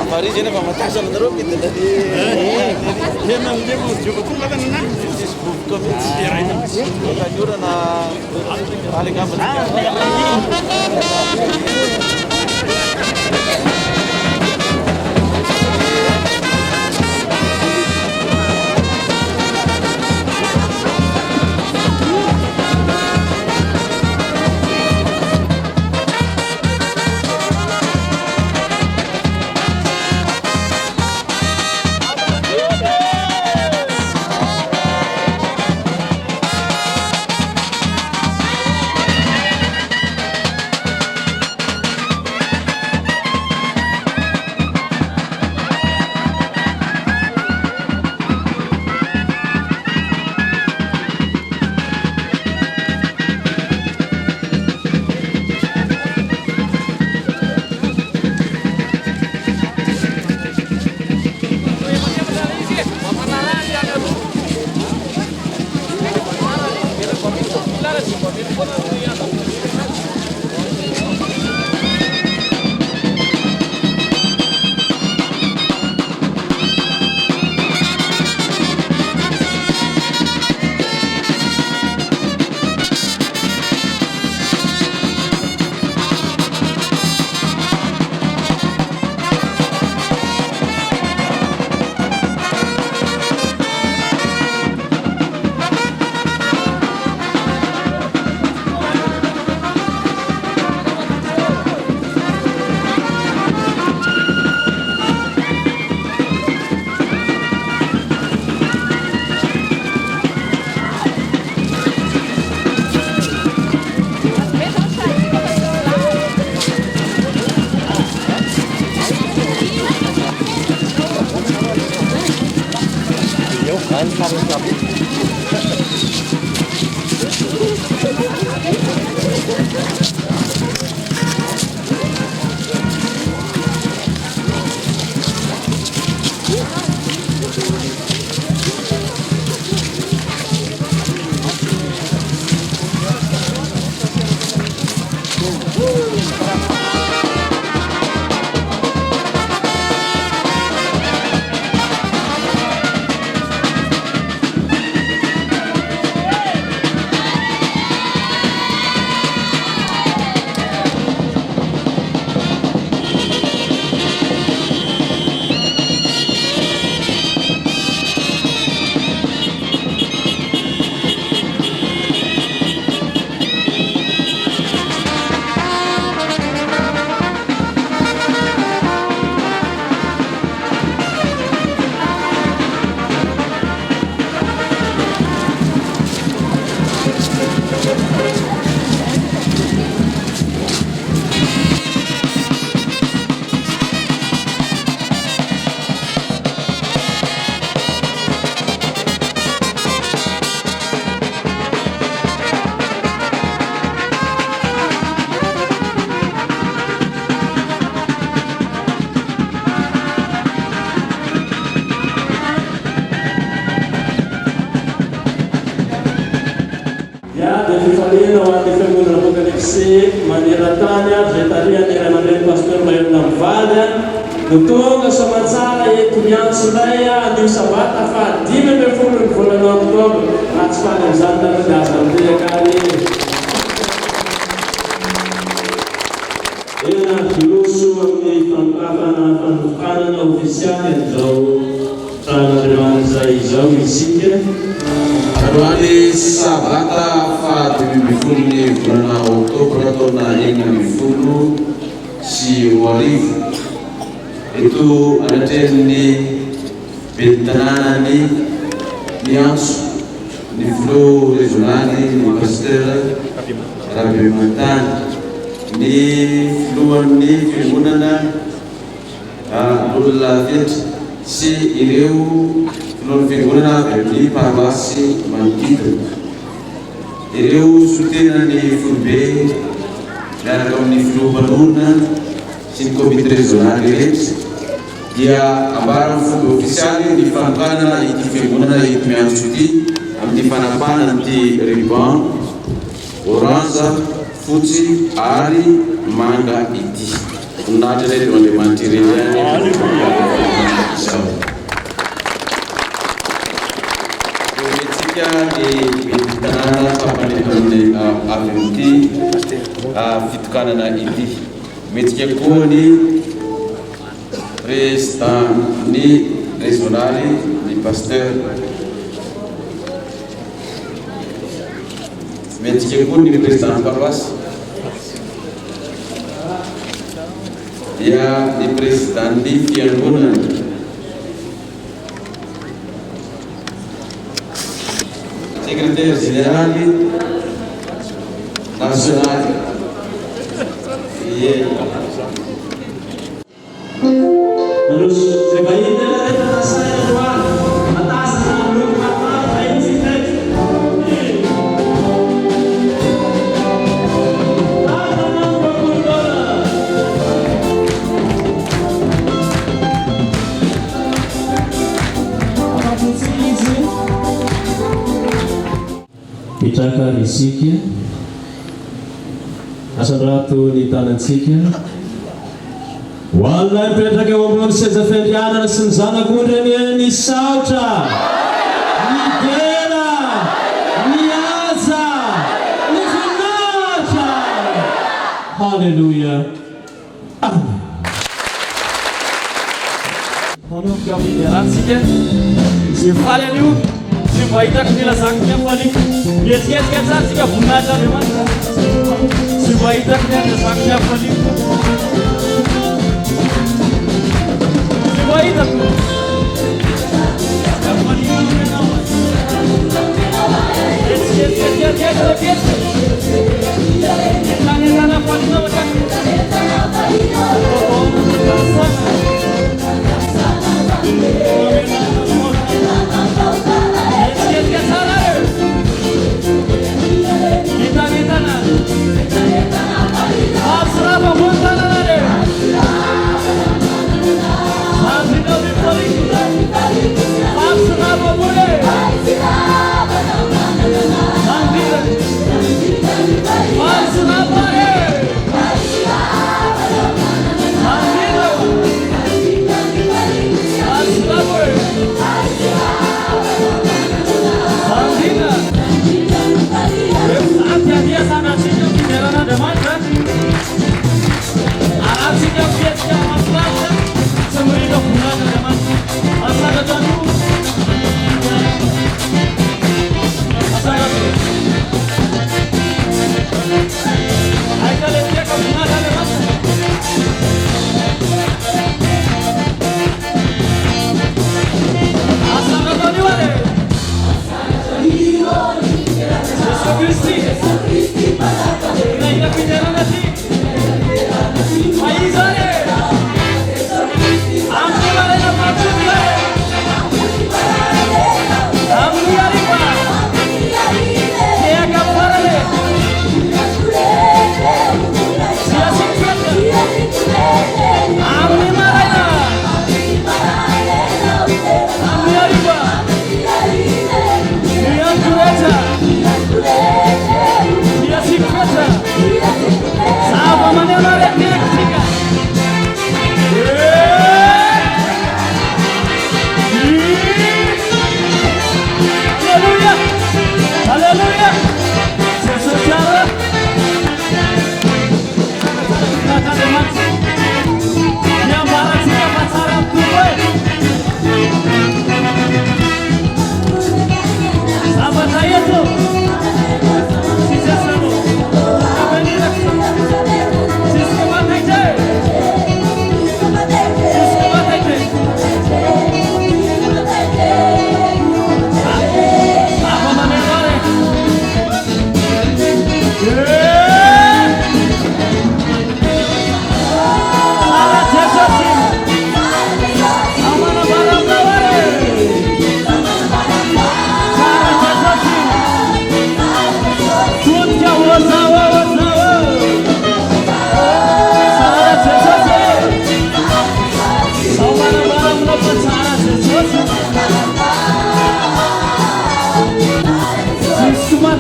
Aparece na pamatasan na rin kita tadi. Memang dia mau coba pula kan nak. Kajura na paling apa? Maniratanya vegetarian yang ada pastor mayon ng Vadan Dutong kasamansara itunyang sulaya di sabat afa di memefulun fulan Oktober atspan yang sandar dasar dia kali ina filusu ni pangkafana pangkafana ofisial yang jauh tanah dengan saya jauh isinya Arwani sabata fa de bifuni fulana Oktober atau na inga bifunu si warifu itu ada ni bentanani niansu ni flow regionali ni pasteur rabimantan ni fluan ni fimunana Abdullah Fit si ileu non figurana di parvasi mantito ileu sutena ni furbe dan kau ni flu baluna sin komite regionali dia abaran fundo officiale di Fampana e di Figurana e di Mianzuti di Fanapana di Riban Oranza fotsy ary manga ity nahatra ilay teo Andriamanitra ireny izao. Metsika ny tanàna fampanefany avy amin'ity fitokanana ity. Metsika koa ny président ny régionaly ny pasteur. Metsika koa ny président paroisse. Dia di président di fiangonana. Secrétaire général national. Terus sebaiknya kita saya doang atas nama kata prinsip. Pitaka risika asal ratu di tanantsika wallay mipetraka eo ambony seza fiandrianana sy ny zanak'ondreny ny saotra ny dela ny aza ny voninahitra. Halleluja, amen. Manomboka amin'ny aratsika izay faly anio sy mba hitako nilazako ny afaly mietriketrika tsara tsika voninahitra Andriamanitra sy mba hitako ny nilazako ny afaly sy mba hitako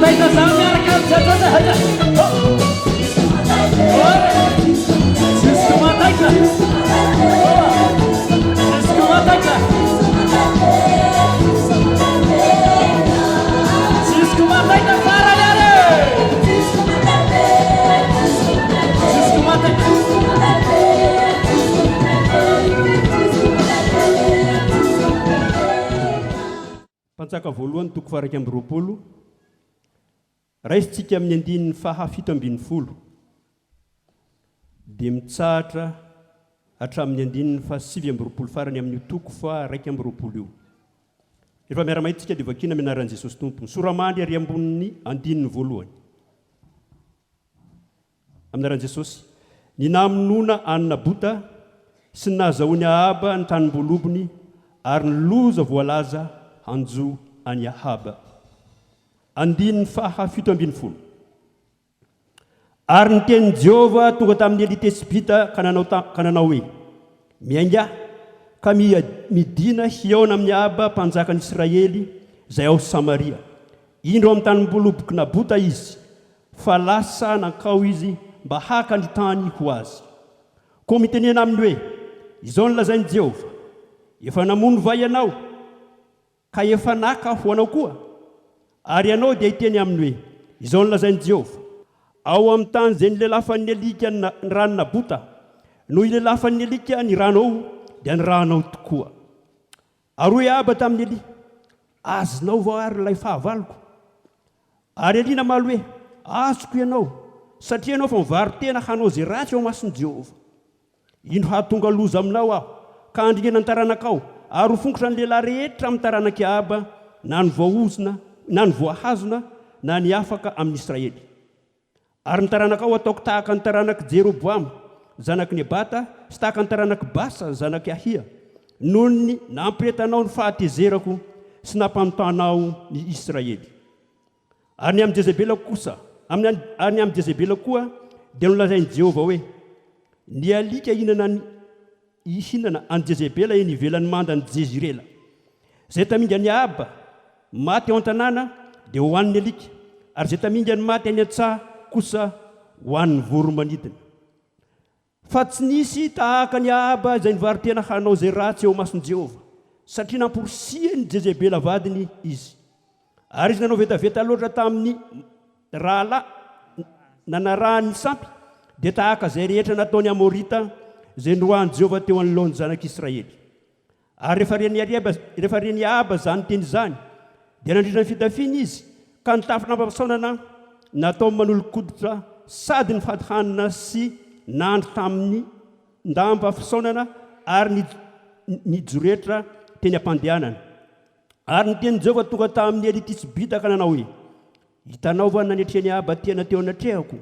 Vai, Pantsaka voalohany toko faha 20, raisitsika amin'ny andininy faha 70, dia mitsahatra hatramin'ny andininy faha 80 farany amin'ny toko faha 20 io. Rehefa miara-mahita tsika dia vakiana amin'ny anaran'i Jesosy Tompony. Soramandry ary ambonin'ny andininy voalohany. Amin'ny anaran'i Jesosy, ny namonona anina bota sy ny nahazahoany Ahaba ny tanim-bolobony ary ny loza voalaza hanjo any Ahaba. Andininy faha 70. Ary ny tenin'i Jehova tonga tamin'ny Eli Tesibita ka nanao hoe: miainga ka midina hiaona amin'ny Ahaba mpanjakan'i Israely izay ao Samaria. Indro amin'ny tanim-boloboky nabota izy, fa lasa nankao izy mba haka ny tany ho azy. Koa mitenena aminy hoe: izao ny lazain'i Jehova, efa namono vai ianao ka efa naka ho anao koa. Ary ianao dia hiteny aminy hoe: izao ny lazain'i Jehova, ao amin'ny tany izay nilelafan'ny alika ny ranona bota, no ilelafan'ny alika ny ranao dia ny ranao tokoa. Ary hoe Ahaba tamin'ny Eli: azonao vao ary ilay fahavaloko. Ary Eli namaly hoe: azoko ianao, satria ianao fa mivary tena hanao izay ratsy ao mason'i Jehova. Ino hahatonga loza aminao aho ka andringana ny taranakao ary ho fongotra ny lehilahy rehetra amin'ny taranak'i Ahaba, na ny voaozona na ny voahazona na ny afaka amin'ny Israely. Ary ny taranakao ataoko tahaka ny taranak'i Jeroboamy zanaky Nebata sy tahaka ny taranak'i Basa zanaky Ahia, noho ny nampiretanao ny fahatezerako sy nampanotanao ny Israely. Ary ny amin'ny Jezebela kosa, ary ny amin'ny Jezebela koa dia nolazain'i Jehova hoe: ny alika ihinana any Jezebela eny ivelan'ny mandany Jezirela, zay taminga ny Ahaba maty ao an-tanàna dia hohan'ny alika, ary zay taminga ny maty any an-tsaha kosa hohan'ny voromanidina. Fa tsy nisy tahaka ny Ahaba izay nivaritena hanao izay ratsy eo mason'i Jehova, satria namporosia ny Jezebela vadiny izy. Ary izy nanao vetaveta loatra tamin'ny rahalahy nanarahany sampy, dia tahaka izay rehetra nataony Amorita izay norohan'i Jehova teo anoloan'ny zanak'Israely. Ary rehefa reny Ahaba zany teny zany, dia nandritra ny fitafiana izy ka nitafy nampasaonana natao manolokoditra sady nifatihanina sy nandro tamin'ny ndamba fisaonana ary nijoretra teny am-pandehanana. Ary ny tenin'i Jehova tonga tamin'ny Eli Tesibita ka nanao hoe: hitanao va nanetreny Ahaba tena teo anatrehako?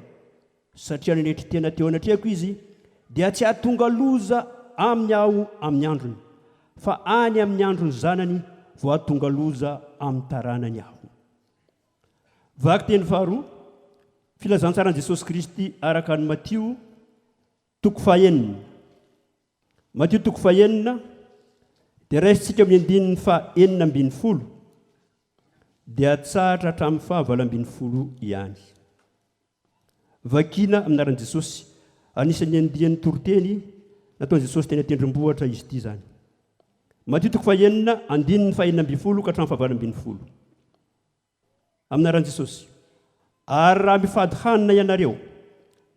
Satria nanetry tena teo anatrehako izy, dia tsy hahatonga loza aminy aho amin'ny androny, fa any amin'ny androny zanany vao hahatonga loza amin'ny taranany aho. Vaky teny faharoa, filazantsaran'i Jesosy Kristy araka ny Matio toko faha 9. Matio toko faha 9 dia raisitsika amin'ny andininy faha 40 dia tsahatra hatramin'ny faha 20 ihany. Vakiana amin'ny anaran'i Jesosy, anisan'ny andian'ny toroteny nataon'i Jesosy teny atendrombohitra izy ity zany. Matio toko faha 9 andininy faha 40 ka hatramin'ny faha 20. Amin'ny anaran'i Jesosy: ary raha mifady hanina ianareo,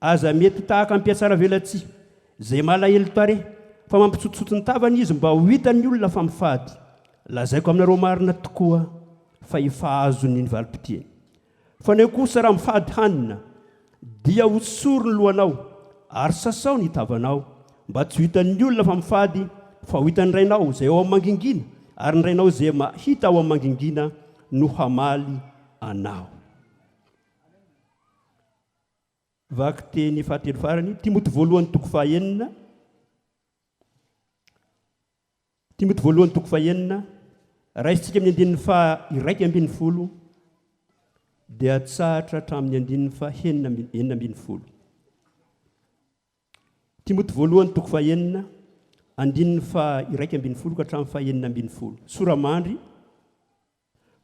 aza mety tahaka ampiatsara velatsia izay malahelo tare, fa mampisotsotsy ny tavany izy mba ho hitan'ny olona fa mifady. Lazaiko aminareo marina tokoa fa ifahazony ny valim-piteny. Fa ny kosa raha mifady hanina, dia hosoro ny lohanao ary sasao ny tavanao, mba tsy ho hitan'ny olona fa mifady, fa ho hitan'ny rainao izay ao amin'ny mangingina, ary ny rainao izay mahita ao amin'ny mangingina no hamaly anao. Vaky teny fahatelo farany, Timoty voalohany toko faha 9. Timoty voalohany toko faha 9 raisitsika amin'ny andininy faha 1 dia tsahatra hatramin'ny andininy faha 9. Timoty voalohany toko faha 9 andininy faha 1 ka hatramin'ny faha 9. Soramandry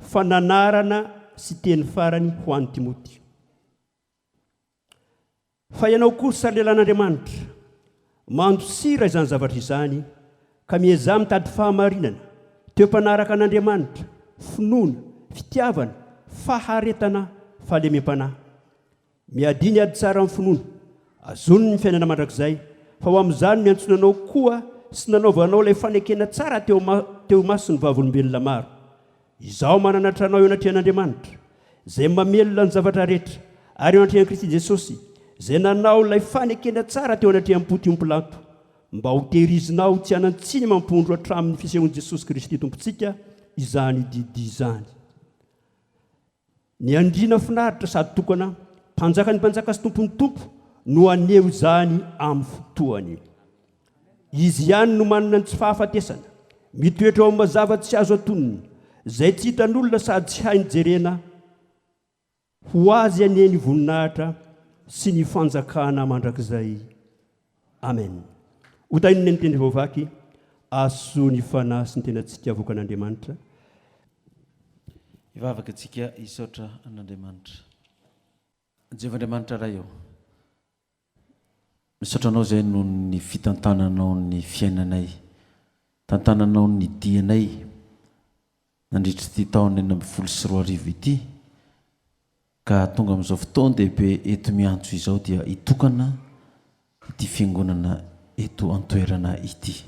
fananarana sy teny farany ho an'ny Timoty. Fa ianao kosa lelan'Andriamanitra, mandosira izany zavatra izany, ka miezah mitady fahamarinana, teo-panaraka an'Andriamanitra, finoana, fitiavana, faharetana fahalemem-panahy. Miadiny ady tsara amin'ny finoana azony ny fiainana mandrakizay, fa ho amin'izany miantsonanao koa sy nanaovanao ilay fanekena tsara teo maso ny vavolombelona maro. Izaho manana tranao eo anatrehan'Andriamanitra izay mamelona ny zavatra rehetra, ary eo anatrehan'i Kristy Jesosy izay nanao ilay fanekena tsara teo anatrehan'i Pontios Pilato, mba ho tehirizinao tsy hanantsiny mampondro hatramin'ny fisehoan'i Jesosy Kristy Tompontsika izany didy izany. Ny andriana finaritra sady tokana mpanjaka ny mpanjaka sy tompony tompo no aneho izany amin'ny fotoany. Izy ihany no manana ny tsy fahafatesana, mitoetra ao amin'ny mazava tsy azo atonony, izay tsy hitan'olona sady tsy hainy jerena, ho azy aneny voninahitra sy ny fanjakana mandrakizay. Amen. Hotainony ny teny vaovaky, aso ny fanahy sy ny tenantsika avokan'Andriamanitra. Ivavaka antsika isaotra an'Andriamanitra. Jehovah-Andriamanitra raha eo, misaotranao izay noho ny fitantananao ny fiainanay, tantananao ny dianay nandritra ity taona 2024 ity, ka tonga amin'izao fotoan-dehibe eto miantso izao dia hitokana ity fiangonana eto antoerana ity.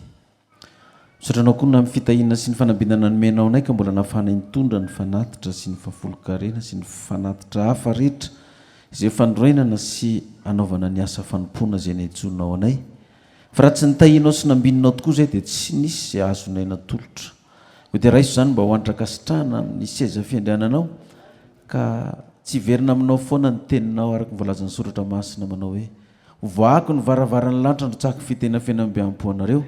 Misaotranao koa na amin'ny fitahiana sy ny fanambinana nomenao anay ka mbola nafana nitondra ny fanatitra sy ny fahafolo-karena sy ny fanatitra hafa rehetra izay fandroenana sy anaovana ny asa fanompoana izay niantsoanao anay. Fa raha tsy nitahianao sy nambinanao tokoa izay dia tsy nisy izay azonay natolotra. Ho dia raiso izany mba ho andraka-sitrahana amin'ny seza fiandriananao, ka tsy hiverina aminao foana ny teninao araka ny voalazan'ny soratra masina manao hoe: voako ny varavaran'ny lanitra androtsahako fitena fiainam-biam-poanareo,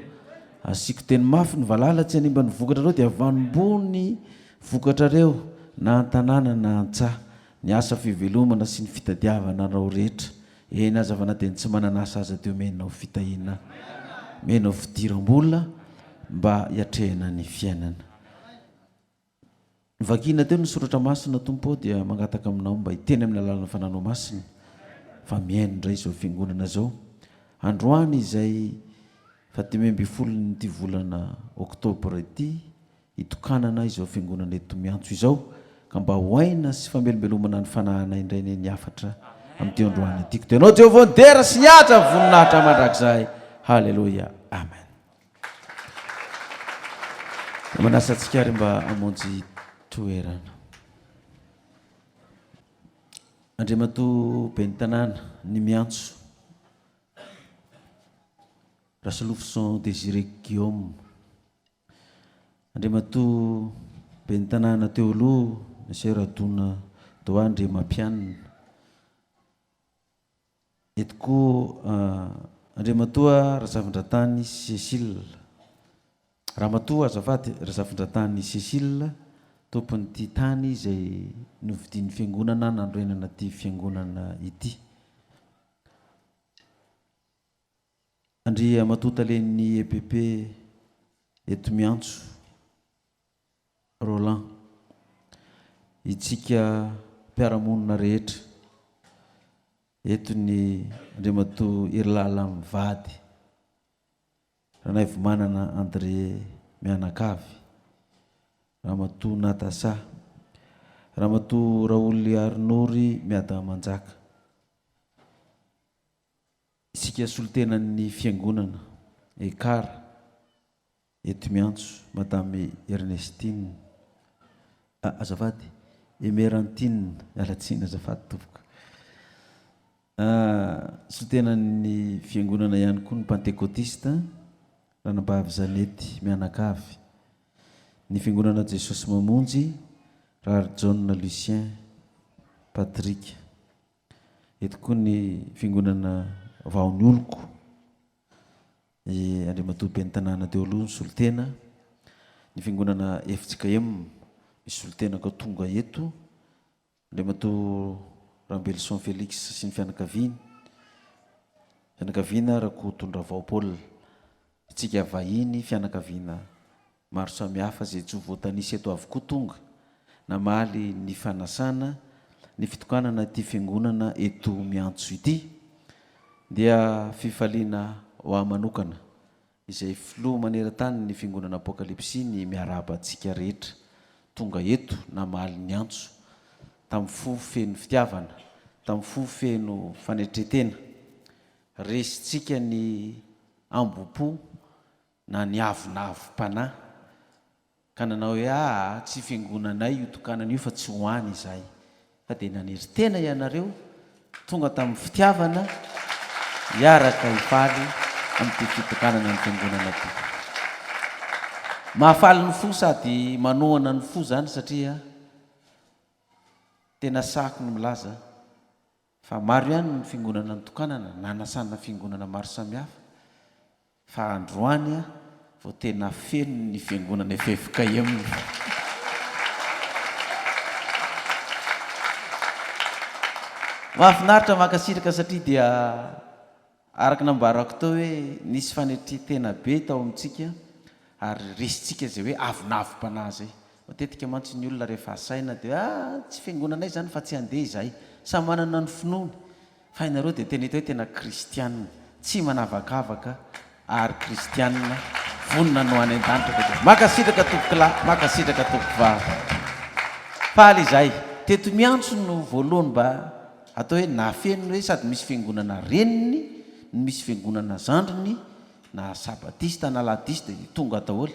asiako teny mafy ny valala tsy hanimba ny vokatrareo dia avanom-bony vokatrareo na an-tanàna na an-tsaha, ny asa fivelomana sy ny fitadiavana anao rehetra. Eny azavana dia tsy manana asa aza teo menao fitahiana, menao fidiram-bola mba hiatrehana ny fiainana. Vakina teo ny soratra masina tompo dia mangataka aminao mba hiteny amin'ny alalana fananao masina fa miaino indray izao fiangonana izao. Androany izay 10 nyty volana oktobra ity hitokanana izao fiangonana eto miantso izao, ka mba hoaina sy famelobelomana ny fanahana indray ny afatra amin'ity androany ity. Kodianao Jehovah ndera sy niatra voninahitra mandrakizay. Halleluja. Amen. Manasa antsika ary mba hamonjy toerana. Andriamatoa ben'ny tanàna ny miantso, Rasolofson Désiré Guillaume, Andriamatoa ben'ny tanàna Théolo Monsieur Radona Doandre Mampianina, eto koa Andriamatoa Razafindratany Cécile, Ramatoa azafady Razafindratany Cécile, tompon'ity tany izay novidian'ny fiangonana nandroenana ty fiangonana ity. Andria matotalen'ny EPP eto miantso Roland, itsika mpiaramonina rehetra, eto ny Andriamatoa Irlala Mivady, ranay vomanana André Mianakavy, Ramatoa Natasa, Ramatoa Raoly Arnory Miada Manjaka, isika solitenan'ny fiangonana Ekara eto miantso Madame Ernestine azafady Emerantine alatsina azafady tompoko, solitenan'ny fiangonana ihany koa ny Pentecôtiste Ranambavy Zanety Mianakavy, ny fiangonana Jesosy Mamonjy Rary John Lucien Patrick, eto koa ny fiangonana Vaony Oloko, Andriamatoa ben'ny tanàna Théolo ny solitena, ny fiangonana FJKM misy solitena ka tonga eto, Andriamatoa Rambelson Félix sy ny fianakaviana Rako Tondravao Paul, itsika vahiny fianakaviana maro samihafa izay tsy ho voatanisy eto avokoa tonga namaly ny fanasana ny fitokanana ty fiangonana eto miantso ity, dia fifaliana ho amanokana izay filoha maneran-tany ny fiangonana Apokalipsy ny miaraba antsika rehetra tonga eto namaly ny antso tamin'ny fo feno fitiavana, tamin'ny fo feno fanetretena, resitsika ny ambopo na ny avonavo-panahy ka nanao hoe tsy fiangonanay io tokanana io fa tsy hoany izahay, fa dia nanery tena ianareo tonga tamin'ny fitiavana hiaraka hifaly amin'ity fitokanana ny fiangonana ty. Mahafaly ny fo sady manohana ny fo zany satria tena sahako ny milaza fa maro ihany ny fiangonana nitokanana nanasana fiangonana maro samihafa, fa androany vao tena feno ny fiangonana FFKM. Mahafinaritra makasiraka satria dia araka nambarako tao hoe nisy fanetretena be tao amintsika ary resitsika zay hoe avonavo-panahy zay. Matetika mantsy ny olona rehefa asaina dia tsy fiangonanay zany fa tsy andeha izahay, samy manana ny finoany, fa ianareo dia tena hita hoe tena kristianina, tsy manavakavaka ary kristianina vonona no any an-danitra. Makasitraka tompokolahy, makasitraka tompovavy. Faly izay teto miantso no voalohany mba atao hoe nafenony hoe sady misy fiangonana reniny, misy fiangonana zandriny, na sabatista na ladista tonga daholo.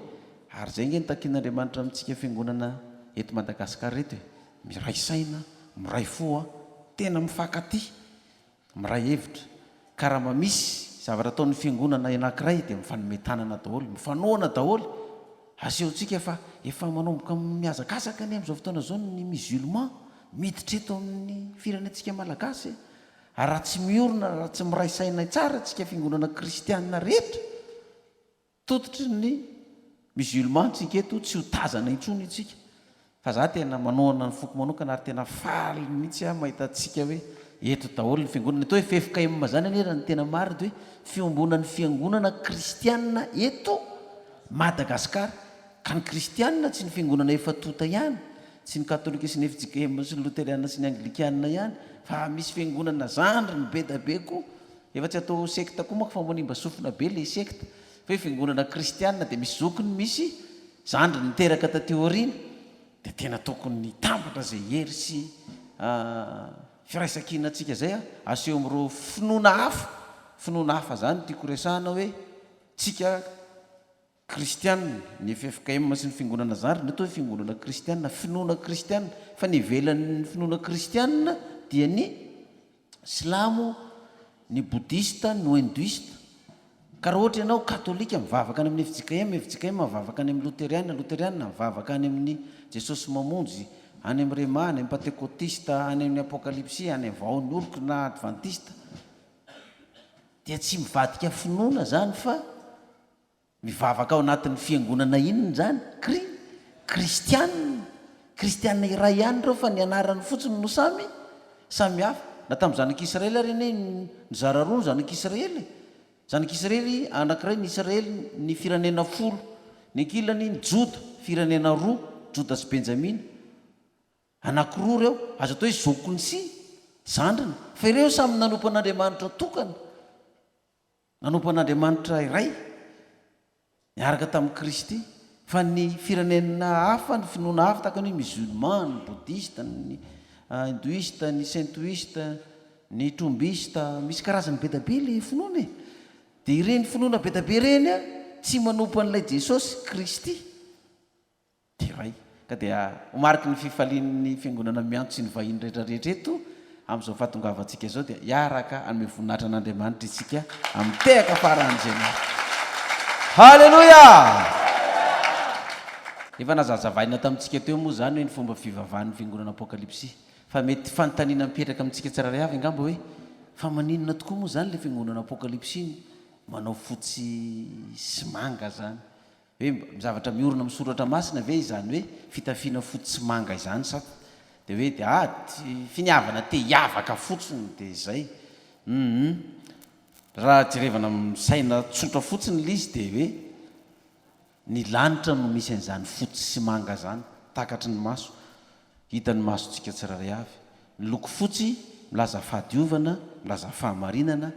Ary zay nge nitakin'Andriamanitra amintsika fiangonana eto Madagasikara reto hoe miray saina, miray fo, tena mifankaty, miray hevitra. Ka raha misy zavatra ataon'ny fiangonana anankiray dia mifanometanana daholo, mifanohana daholo. Asehontsika fa efa manomboka miazakazaka ny amin'izao fotoana zao ny musulman miditra eto amin'ny firenentsika malagasy. Ary raha tsy miorona, raha tsy miray saina tsara tsika fiangonana kristianina rehetra, tototry ny musulman tsika eto tsy ho tazana intsony itsika. Fa za tena manohana ny foko manokana ary tena faly mihitsy mahita atsika hoe eto daholo ny fiangonana. Atao hoe FFKM zany anera ny tena marina hoe fiombonan'ny fiangonana kristianina eto Madagasikara. Ka ny kristianina tsy ny fiangonana efa tota ihany, tsy ny katolika sy ny FJKM sy ny loteriana sy ny anglikanina ihany, fa misy fiangonana zandriny be da be koa. Efa tsy atao sekta koa mako fa manimba sofina be le sekta, fa hoe fiangonana kristianina dia misy zokony, misy zandriny miteraka taty aoriana. Dia tena tokony tambatra zay hery sy firaisan-kinatsika zay aseho amin'ireo finoana hafa zany tiako resahana hoe tsika kristianina ny FFKM sy ny fiangonana zandriny atao hoe fiangonana kristianina, finoana kristianina. Fa ny ivelan'ny finoana kristianina dia ny silamo, ny bodista, ny hinduista. Ka raha ohatra ianao katolika mivavaka any amin'ny FJKM mivavaka any amin'ny loteriana mivavaka any amin'ny Jesosy mamonjy, any amin'ny Rema, any amin'ny Pentekotista, any amin'ny Apokalipsy, any amin'ny Vaon'ny Oroko na Adventista, dia tsy mivadika finoana zany fa mivavaka ao anatin'ny fiangonana inony zany kristianina iray ihany reo, fa ny anarany fotsiny no samy hafa. Na tamin'ny zanak'Israely ary ane nizara roa ny zanak'Israely anankiray ny Israely ny firenena 10, ny ankilany ny Joda firenena 2, Joda sy Benjamina, anankiroa reo azo atao hoe zokony sy zandriny, fa ireo samy nanompan'Andriamanitra tokana, nanompan'Andriamanitra iray niaraka tamin'ny Kristy. Fa ny firenena hafa, ny finoana hafa tahaka ny musulman, ny bodista, ny hinduista, ny saintoista, ny trombista, misy karazany be da be le finoana. Dia ireny finoana be da be ireny tsy manompo an'ilay Jesosy Kristy dia iray. Ka dia homariky ny fifalian'ny fiangonana miantso sy ny vahiny rehetrarehetra eto amin'izao fahatongavantsika izao dia hiaraka hanome voninahitra an'Andriamanitra isika amin'ny tehaka faran'izay. Halleluia! Efa nazazavaina tamintsika teo moa zany hoe ny fomba fivavahan'ny fiangonana Apokalipsy, fa mety fanontaniana mipetraka amintsika tsiraray avy angamba hoe fa maninona tokoa moa zany le fiangonana Apokalipsy manao fotsy sy manga zany, hoe zavatra miorona amin'ny soratra masina ve izany hoe fitafiana fotsy sy manga izany sa dia hoe dia finiavana te hiavaka fotsiny dia izay. Raha jerevana amin'ny saina tsotra fotsiny le izy dia hoe ny lanitra no misy an'izany fotsy sy manga zany, takatry ny maso, hitan'ny masontsika tsiraray avy. Ny loko fotsy milaza fahadiovana, milaza fahamarinana,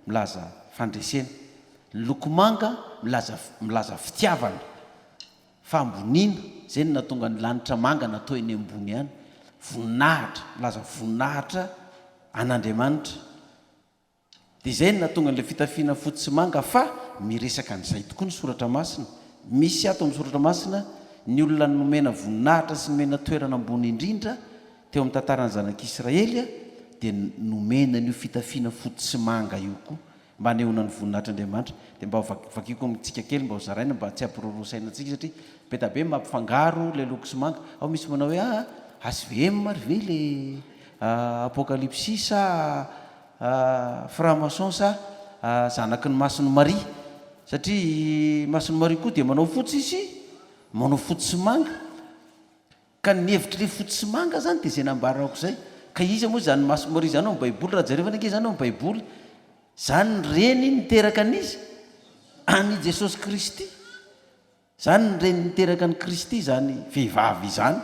milaza fandresena. Ny loko manga milaza fitiavana, famboniana, zay no natonga ny lanitra manga natao eny ambony ihany. voninahitra, milaza voninahitra an'Andriamanitra. Dia izay no natonga n'ilay fitafiana fotsy sy manga, fa miresaka an'izay tokoa ny soratra masina. Misy ato amin'ny soratra masina ny olona nomena voninahitra sy nomena toerana ambony indrindra teo amin'ny tantaran'ny zanak'Israely dia nomena n'io fitafiana fotsy sy manga io koa mba hanehoana ny voninahitr'Andriamanitra. Dia mba vakiko amintsika kely mba ho zaraina mba tsy hampirorosaina antsika, satria be tabe mampifangaro le loko sy manga. Ao misy manao hoe ASVM ary ve le apokalypsy sa franc-maçon sa zanaky ny Masony Maria, satria Masony Maria koa dia manao fotsy izy, manao fotsy sy manga. Ka ny hevitry le fotsy sy manga zany dia izay nambarako zay. Ka izy moa zany Masony Maria zany ao amin'ny Baiboly, raha jerevana ke zany ao amin'ny Baiboly, zany reny niteraka an'izy any Jesosy Kristy, zany reny niteraka ny Kristy, zany vehivavy izany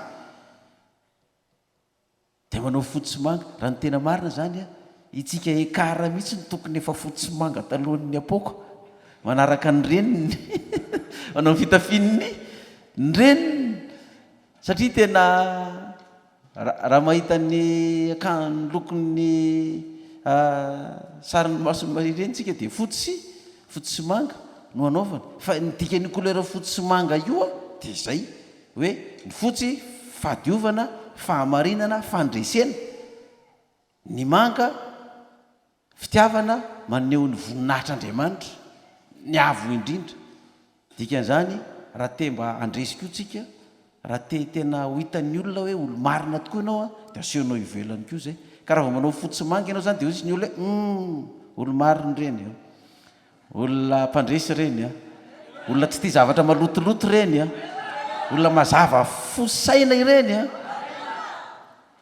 dia manao fotsy sy manga. Raha ny tena marina zany itsika ekara mihitsy ny tokony efa fotsy sy manga talohan'ny apoka, manaraka ny reniny manao fitafiany ny reniny, satria tena raha mahita ny lokon'ny sarin'ny Masony Maria reny tsika dia fotsy sy manga no anaovana. Fa ny dikan'ny couleur fotsy sy manga io dia izay hoe ny fotsy fahadiovana, fahamarinana, fandresena, ny manga fitiavana, maneho ny voninahitr'Andriamanitra ny avo indrindra. Dikan'izany raha te mba handresika io tsika, raha te tena ho hitan'ny olona hoe olo marina tokoa ianao dia asehonao ivelany koa zay. Ka raha vao manao fotsy sy manga ianao zany dia hozy ny olona hoe olo marina reny, olona mpandresy reny, olona tsy tia zavatra malotoloto reny, olona mazava fosaina ireny.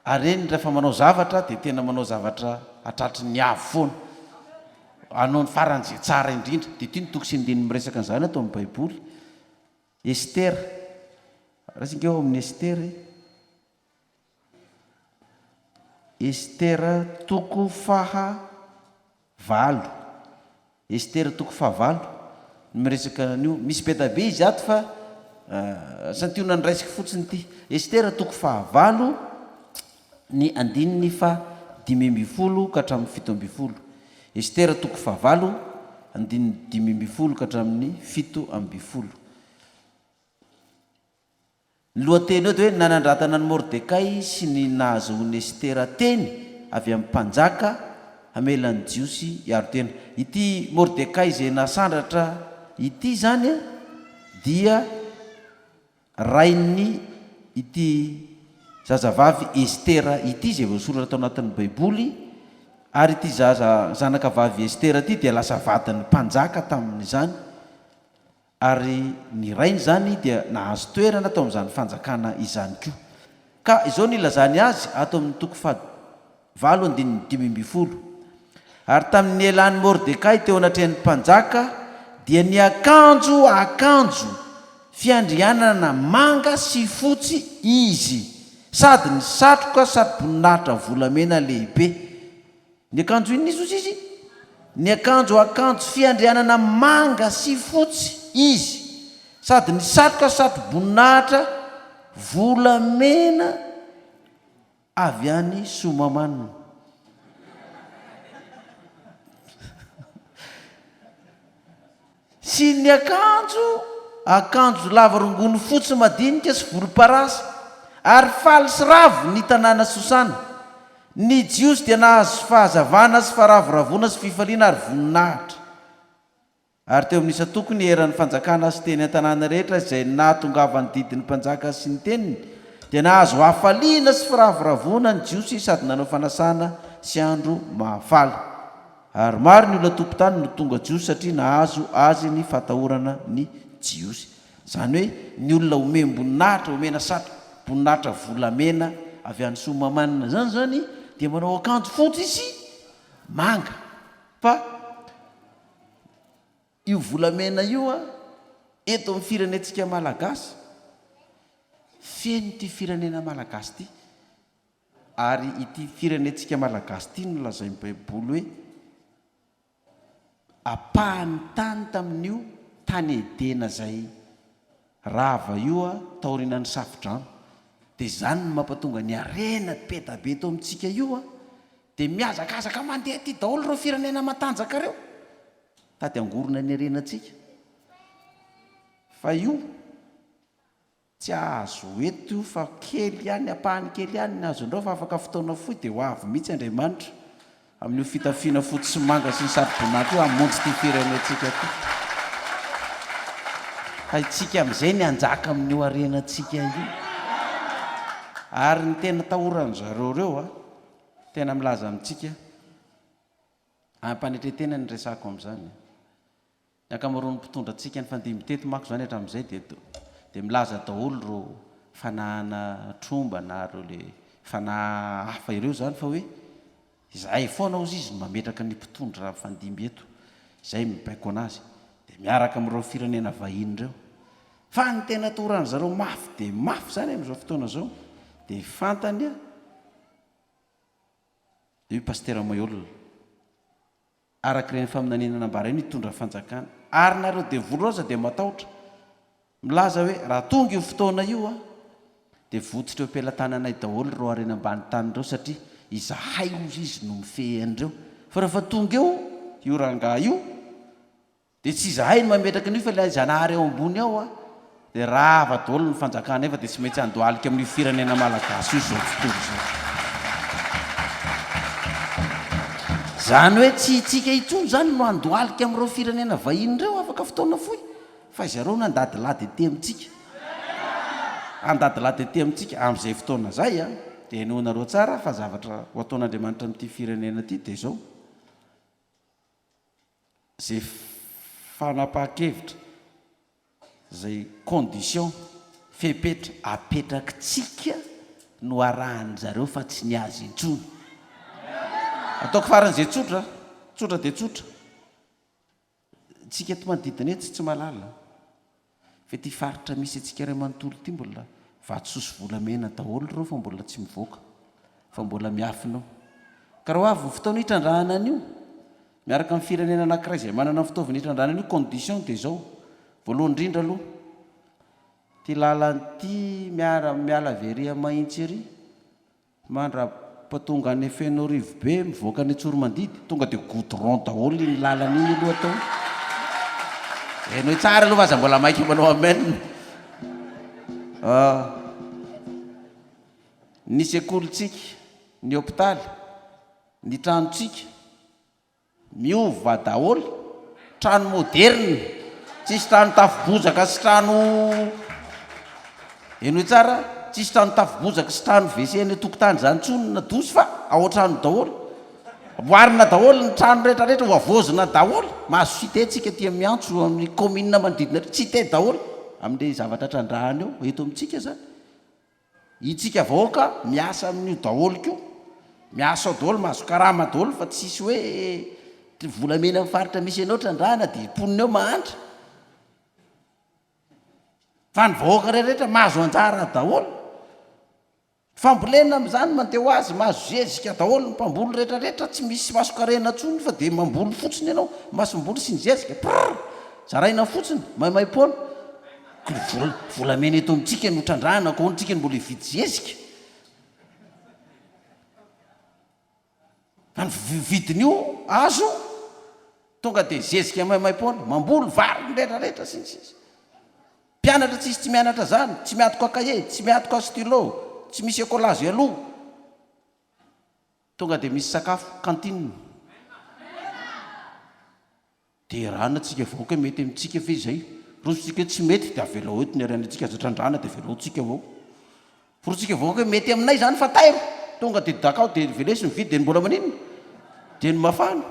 Ary reny rehefa manao zavatra dia tena manao zavatra atratry ny avo foana, anao ny faran'izay tsara indrindra. Dia ity ny toko sy ny diny miresaka an'izany atao amin'ny Baiboly. Estera, rasinga eo amin'ny Estera toko fahavalo, Estera toko fahavalo miresaka an'io. Misy be tabe izy ato fa santiona ny raisika fotsiny ity. Estera toko fahavalo ny andininy fa 5 ka hatramin'ny 7. Estera toko fahavalo andininy 5 ka hatramin'ny 7. Ny lohateny eo dia hoe nanandratana ny Mordekay sy ny nahazoany Estera teny avy amin'ny mpanjaka hamelan'ny jiosy hiaro-tena. Ity Mordekay izay nasandratra ity zany dia rainy ity zazavavy Estera ity izay voasoratra tao anatin'ny Baiboly. Ary ity zanaka vavy Estera ity dia lasa vatan'ny mpanjaka tamin'izany, ary ny rainy zany dia nahazo toerana tao amin'izany fanjakana izany koa. Ka izao ny ilazany azy ato amin'ny toko fahavalo andininy 5. Ary tamin'ny elan'ny Mordekay teo anatrehan'ny mpanjaka dia ny akanjo fiandrianana manga sy fotsy izy, sady ny satroka satroboninahitra volamena lehibe. Ny akanjo inona izy? Ny akanjo fiandrianana manga sy fotsy izy, sady ny satroka satroboninahitra volamena avy any Somamanina. Sy ny akanjo lava rongony fotsy madinika sy volomparasy, ary faly sy ravo ny tanàna Sosana. Ny jiosy dia nahazo fahazavana sy faravoravona sy fifaliana ary voninahitra. Ary teo amin'isa tokony eran'ny fanjakana sy teny an-tanàna rehetra izay nahatongavany didin'ny mpanjaka sy ny teniny, dia nahazo hafaliana sy faravoravona ny jiosy sady nanao fanasana sy andro mahafaly. Ary maro ny olona tompon-tany no tonga jiosy satria nahazo azy ny fahatahorana ny jiosy. Zany hoe ny olona omem-boninahitra, omena satroboninahitra volamena avy any Somamanina zany dia manao akanjo fotsy izy manga. Fa io volamena io eto amin'ny firenentsika malagasy, feno ity firenena malagasy ity. Ary ity firenentsika malagasy ity no lazain'ny Baiboly hoe apahan'ny tany tamin'io tany edena zay rava io taorinan'ny safidrano. dia zany no mampatonga ny arena petabe eto amintsika io a dia miazakazaka mandeha ty daholo reo firenena matanjaka reo tady angorona ny arenantsika fa io tsy azo eto io fa kely ihany apahany kely ihany ny azondreo fa afaka fotoana foy dia ho avy mihitsy Andriamanitra amin'io fitafiana fotsy sy manga sy ny saribonaka io hamonjy ty firenentsika ty fa itsika amin'izay ny anjaka amin'io arenantsika io ary ny tena tahoran zareo reo a tena milaza amintsika ampanetretena ny resako amin'izany ny akamaroan'ny mpitondra antsika ny fandimy teto mako zany hatramin'izay dia milaza daholo ro fanahana tromba na reo le fanahy hafa ireo zany fa hoe izay foana ozy izy mametraka ny mpitondra fandimby eto izay mibaiko anazy dia miaraka amin'ireo firenena vahiny ireo fa ny tena toran zareo mafy dia mafy zany amin'izao fotoana zao dia fantany a dia io pastera Moyolina arak'ireny faminaniana nambara iny hitondra fanjakana ary nareo dia voloraza dia matahotra milaza hoe raha tonga io fotoana io a dia votsitra eo ampelantananay daholo reo arena ambany tanyreo satria izahay ozy izy no mifehan'ireo fa rehefa tonga eo io rangaha io dia tsy izahay no mametraka an'io fa ilay zanahary eo ambony ao a dia rava daholo ny fanjakana efa dia tsy maintsy andohalika amin'ny firenena malagasy io zao fotoana zao zany hoe tsy itsika itsony zany no andohalika amin'ireo firenena vahiny ireo afaka fotoana foy fa zareo no andadilady ety amintsika andadilady ety amintsika amin'izay fotoana zay a dia enoanareo tsara fa zavatra ho ataon'Andriamanitra amin'ity firenena ity dia zao zay fanapaha-kevitra zay condition fepetra apetrakitsika no arahany zareo fa tsy ny azy intsony ataoko faran'izay tsotra dia tsotra tsika eto manodidina etsy tsy malala fa ty faritra misy atsika iray manontolo ity mbola vatososy volamena daholo reo fa mbola tsy mivoaka fa mbola miafinao ka raha avy ny fotoana hitrandrahana an'io miaraka amin'ny firenena anankiray izay manana fitaovana hitrandrahana an'io condition dia zao voalohany indrindra aloha ty lalan'ity miala veria mahitsy ery mandrapatonga any Feno Rivo be mivoaka ny Tsoromandidy tonga dia goudron daholo iny lalan'iny aloha atao enao tsara aloha fa aza mbola maiky manao amen ny sekolontsika ny hôpitaly ny tranotsika miova daholo trano moderne tsisy trano tafo-bozaka sy trano eno tsara tsisy trano tafo-bozaka sy trano WC ny tokotany zany tsony na dosy fa ao trano daholo boarina daholo ny trano rehetrarehetra voavozina daholo mahazo fitentsika tia miantso amin'ny commune manodidina tsy te daholo amin'ilay zavatra trandrahana eo eto amintsika zany itsika vahoaka miasa amin'io daholo ko miasa daholo mahazo karama daholo fa tsisy hoe volamena amin'ny faritra misy anao trandrahana dia ponina eo mahantra fa ny vahoaka rehetrarehetra mahazo anjara daholo fambolena amin'izany manteho azy mahazo zezika daholo ny mpamboly rehetrarehetra tsy misy masokarena tsony fa dia mamboly fotsiny ianao masomboly sy ny zezika zaraina fotsiny maimaipoana volamena eto amintsika no trandrahana ko ntsika ny mbola hividy zezika fa ny vidin'io azo tonga dia zezika maimaipoana mamboly vary ny rehetrarehetra sy ny sisa mpianatra tsisy tsy mianatra zany tsy miatoko akaye tsy miatoko stylo tsy misy écolazy aloha tonga dia misy sakafo kantine dia rahana tsika vahoaka mety amintsika fa izay rotsika tsy mety dia avela eto ny arenantsika aza trandrahana dia avela tsika avao forotsika vahoaka mety aminay zany fa tairo tonga dia dakao dia velesy mividy dia ny mbola maninona dia ny mafana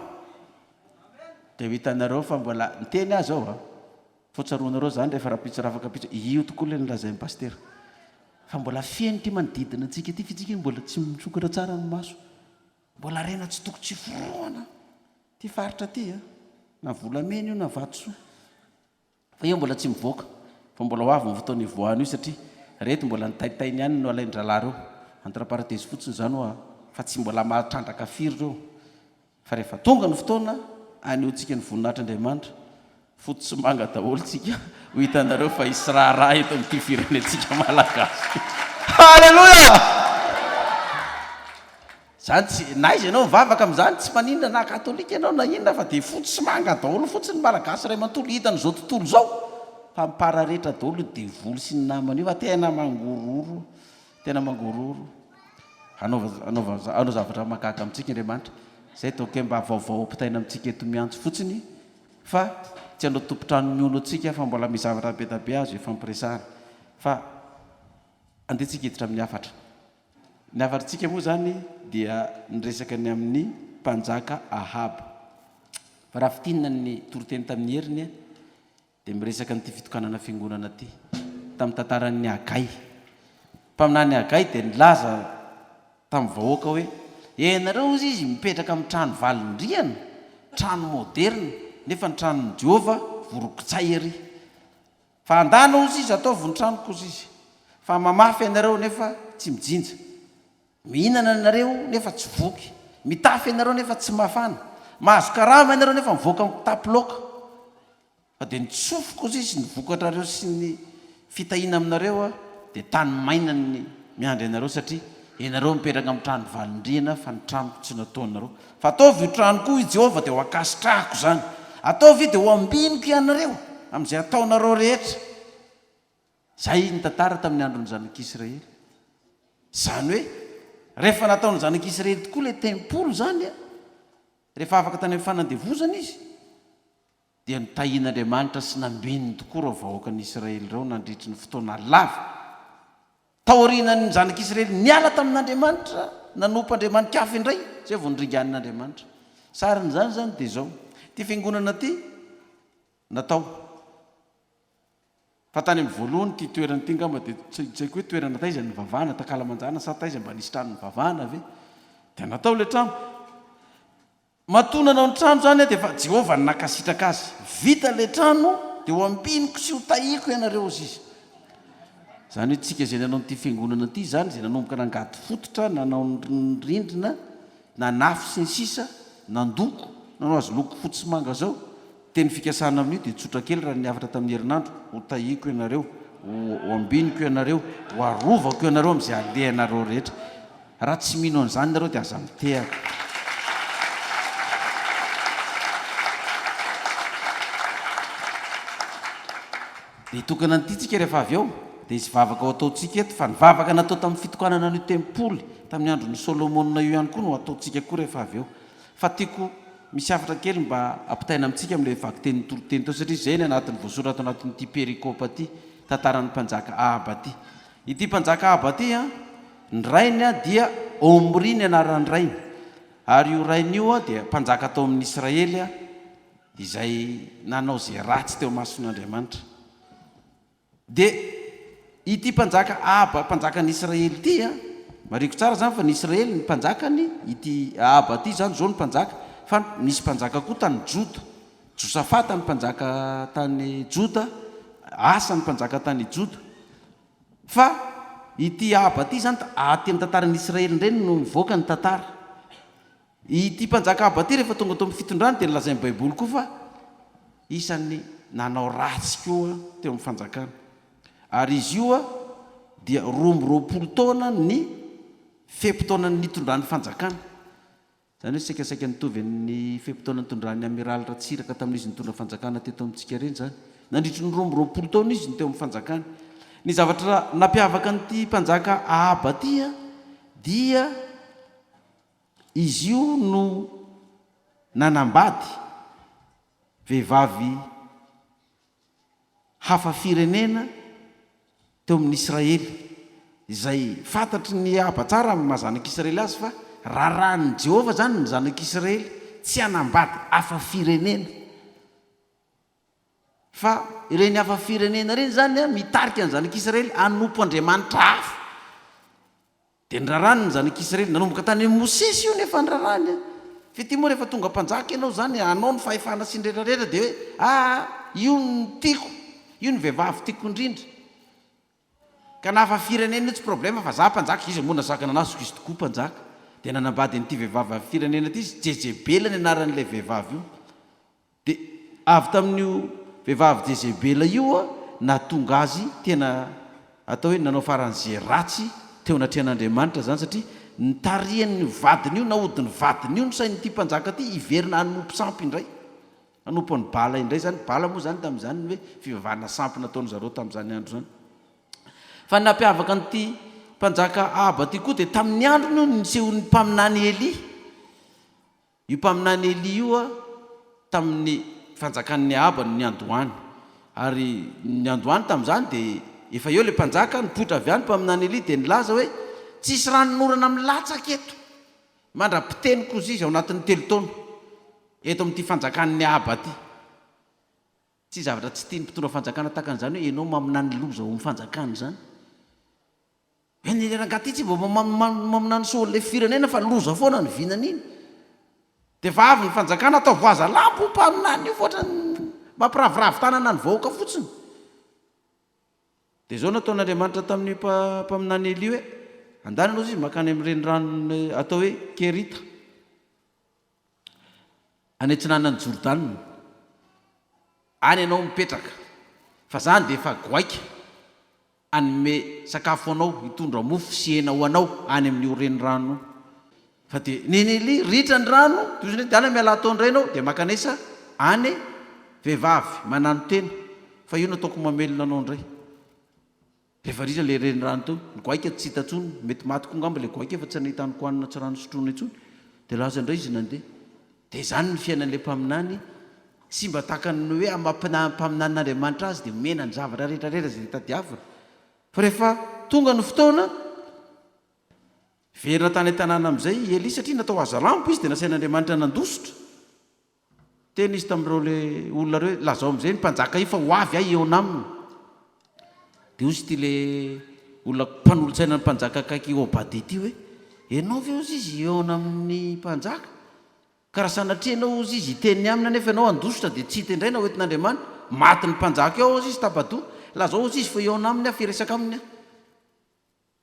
dia hitanareo fa mbola niteny azy ao a fotsaroanareo zany rehefa rapitsa rafaka pitsa io tokoa le nylazain'ny pastera fa mbola feny ty manodidina antsika ty fitsika mbola tsy misokatra tsara ny maso mbola rena tsy toko tsy foroana ty faritra ty a na volamena io na vatosoa fa io mbola tsy mivoaka fa mbola ho avy ny fotoana ivoahana io satria reto mbola nitaitainy ihany no alain-dralahy reo antraparatesy fotsiny zany hoa fa tsy mbola mahatrandraka firy reo fa rehefa tonga ny fotoana anio tsika ny voninahitr'Andriamanitra fotsy sy manga daholo tsika ho hitanareo fa hisy raharaha eto amin'ity firenentsika malagasy Halleloja! Zany tsy na izy ianao mivavaka amin'izany tsy maninona na katolika ianao na inona fa dia fotsy sy manga daholo fotsiny malagasy ray mantolo hitan'izao tontolo zao fa mipararehetra daholo dia voly sy ny namana io fa tena mangororo anao zavatra makaka amintsika Andriamanitra zay toke mba vaovao ampitaina amintsika eto miantso fotsiny fa tsy anao tompotrano miolo antsika fa mbola misy zavatra betabe azo ifampiresahana fa andehantsika hiditra amin'ny hafatra. Ny hafatritsika moa zany dia niresaka ny amin'ny mpanjaka Ahaba. Fa raha fitinina ny toroteny tamin'ny heriny dia miresaka nyity fitokanana fiangonana ty tamin'ny tantaran'ny Agay. Mpaminany Agay dia nilaza tamin'ny vahoaka hoe ianareo izy mipetraka amin'ny trano valindriana, trano moderna, nefa ny tranon'ny Jehova vorokitsay ery. Fa andana ozy izy ataovy ny trano kozy izy. Fa mamafy ianareo nefa tsy mijinja. Mihinana ianareo nefa tsy voky. Mitafy ianareo nefa tsy mafana. Mahazo karama ianareo nefa mivoaka taploka. Fa dia nitsofoka ozy izy ny vokatrareo sy ny fitahina aminareo dia tany maina ny miandry ianareo satria ianareo mipetraka amin'ny trano valindriana fa ny tranoko tsy nataonareo. Fa ataovy io tranoko i Jehova dia ho akasitrahako zany. Ataovy dia ho ambiniko ianareo amin'izay ataonareo rehetra. Zay ny tantara tamin'ny andron'ny zanak'Israely. Zany hoe rehefa nataon'ny zanak'Israely tokoa ilay tempolo zany rehefa afaka tany amin'ny fanandevozana izy dia nitahian'Andriamanitra sy nambininy tokoa reo vahoakan'ny Israely ireo nandritry ny fotoana lava. Taorian'ny zanak'Israely niala tamin'Andriamanitra nanompo Andriamanitra indray zay vao nidringan'Andriamanitra. Sarin'izany zany dia zao ty fiangonana ty natao fa tany amin'ny voalohany ty toerana ty ngamba dia tsy haiko hoe toerana taiza ny vavahana takalamanjana sa taiza mba nisy trano ny vavahana ve dia natao ilay trano. Matonanao ny trano zany dia fa Jehova nakasitraka azy. Vita ilay trano dia ho ambiniko sy ho tahiko ianareo izy izy. Zany hoe tsika izay nanao nyity fiangonana ty zany izay nanomboka nangady fototra, nanao ny rindrina, nanafy sy ny sisa, nandoko, nanao azy loko fotsy manga zao. Teny fikasana amin'io dia tsotra kely raha niavatra tamin'ny herinandro. Ho tahiko ianareo, ho ambiniko ianareo, ho arovako ianareo amin'izay alehanareo rehetra. Raha tsy mino an'izany nareo dia aza mitehaka. Dia hitokana an'ity tsika rehefa avy eo dia izy vavaka ho ataontsika eto fa ny vavaka natao tamin'ny fitokanana n'io tempoly tamin'ny andron'ny Solomonina io ihany koa no ataontsika koa rehefa avy eo. Fa tiako misy hafatra kely mba ampitaina amintsika amin'ilay vaky teny toroteny tao satria izay ny anatin'ny voasoratra anatin'ity perikôpa ty tantaran'ny mpanjaka Ahaba ty. Ity mpanjaka Ahaba ty ny rainy dia Omri ny anaran'ny rainy ary io rainy io dia mpanjaka tao amin'ny Israely izay nanao zay ratsy teo mason'Andriamanitra. Dia ity mpanjaka Ahaba mpanjakan'ny Israely ty mariko tsara zany fa ny Israely ny mpanjakany, ity Ahaba ty zany zao ny mpanjaka. Fa misy mpanjaka koa tany Joda. Josafata ny mpanjaka tany Joda, Asa ny mpanjaka tany Joda. Fa ity Ahaba ty zany aty amin'ny tantaran'ny Israely ireny no mivoaka ny tantara. Ity mpanjaka Ahaba ty rehefa tonga tao amin'ny fitondrany dia nilazain'ny baiboly koa fa isan'ny nanao ratsy koa teo amin'ny fanjakana. Ary izy io dia 20 taona ny fempotaonan'ny nitondran'ny fanjakana. Zany hoe saikasaika nitovy ny fempotaona nitondran'ny amiraly Ratsiraka tamin'izy nitondra fanjakana teto amintsika reny zany. Nandritry ny 20 taona izy teo amin'ny fanjakana. Ny zavatra nampiavaka n'ity mpanjaka Ahaba ty dia izy io no nanambady vehivavy hafa firenena teo amin'ny Israely izay fantatry ny Ahaba tsara amin'ny mahazanak'Israely azy fa raharan'ny Jehova zany ny zanak'Israely tsy hanambady hafa firenena. Fa ireny hafa firenena ireny zany mitarika ny zanak'Israely hanompo Andriamanitra hafa. Dia nyrarany ny zanak'Israely nanomboka tany amin'ny Mosesy io nefa nyrarany. Fety moa rehefa tonga mpanjaka ianao zany anao ny fahefana sy ny rehetrarehetra dia hoe io ny tiako, io ny vehivavy tiako indrindra. Ka na hafa firenena tsy problema fa za mpanjaka izy moa nasakana anazy izy tokoa mpanjaka. Dia nanambady n'ity vehivavy firenena ty izy Jezebela ny anaran'ilay vehivavy io. Dia avy tamin'io vehivavy Jezebela io natonga azy tena atao hoe nanao faran'izay ratsy teo anatrehan'Andriamanitra zany satria nitariany vadiny io naodiny vadiny io ny sain'ity mpanjaka ty iverina hanompo sampy indray hanompo ny bala indray zany bala moa zany tamin'izany hoe fivavahana sampy nataony zareo tamin'izany andro zany fa nampiavaka nyity mpanjaka Ahaba ty koa dia tamin'ny andro no nisehon'ny mpaminany Eli io mpaminany Eli io a tamin'ny fanjakan'ny Ahaba ny Andohany ary ny Andohany tamin'izany dia efa eo le mpanjaka nipoitra avy any mpaminany Eli dia nilaza hoe tsisy ranonorana amin'ny latsaka eto mandra-piteny kozy izy ao anatin'ny 3 taona eto amin'ity fanjakan'ny Ahaba ty tsy zavatra tsy tiany mpitondra fanjakana tahaka an'izany hoe ianao maminany loza ho mifanjakany zany enrangaty tsy mba maminany soan'le firenena fa loza foana ny vinana iny dia fa avy ny fanjakana atao voaza lampo mpaminany io foatra mampiraviravy tanana ny vahoaka fotsiny dia zao nataon'Andriamanitra tamin'ny mpaminany Eli hoe andany anao izy makany amin'ireny rano atao hoe Kerita any antsinanany Jordana any ianao mipetraka fa zany dia efa goaika anome sakafo anao hitondra mofo sy hena ho anao any amin'ny oreny rano fa dia neny Eli ritra ny rano toy ana miala atao indray ianao dia makanesa any vehivavy manano tena fa io nataoko mamelona anao indray rehefa ritra le reny rano teo ny goaika tsy hita ntsony mety maty koa ngamba le goaika efa tsy nahitany kohanina tsy rano sotroina intsony dia laza indray izy nandeha dia zany ny fiainan'le mpaminany sy mba tahaka ny hoe mpaminan'Andriamanitra azy dia mena ny zavatra rehetrarehetra zay tadiavina fa rehefa tonga ny fotoana verina tany tanàna amin'izay Eli satria natao aza lampo izy dia nasain'Andriamanitra nandositra tena izy tamin'ireo le olona reo lazao amin'izay ny mpanjaka io fa ho avy ahy eo naminy dia ozy ty le olona mpanolotsaina ny mpanjaka akaiky Obady ity hoe ianao ve ozy izy eo amin'ny mpanjaka ka raha sanatrianao ozy izy teniny amina nefa ianao andositra dia tsy hita indray na hoentin'Andriamanitra maty ny mpanjaka eo ozy izy tabadoa lazao ozy izy fa eo aminy aho firesaka aminy aho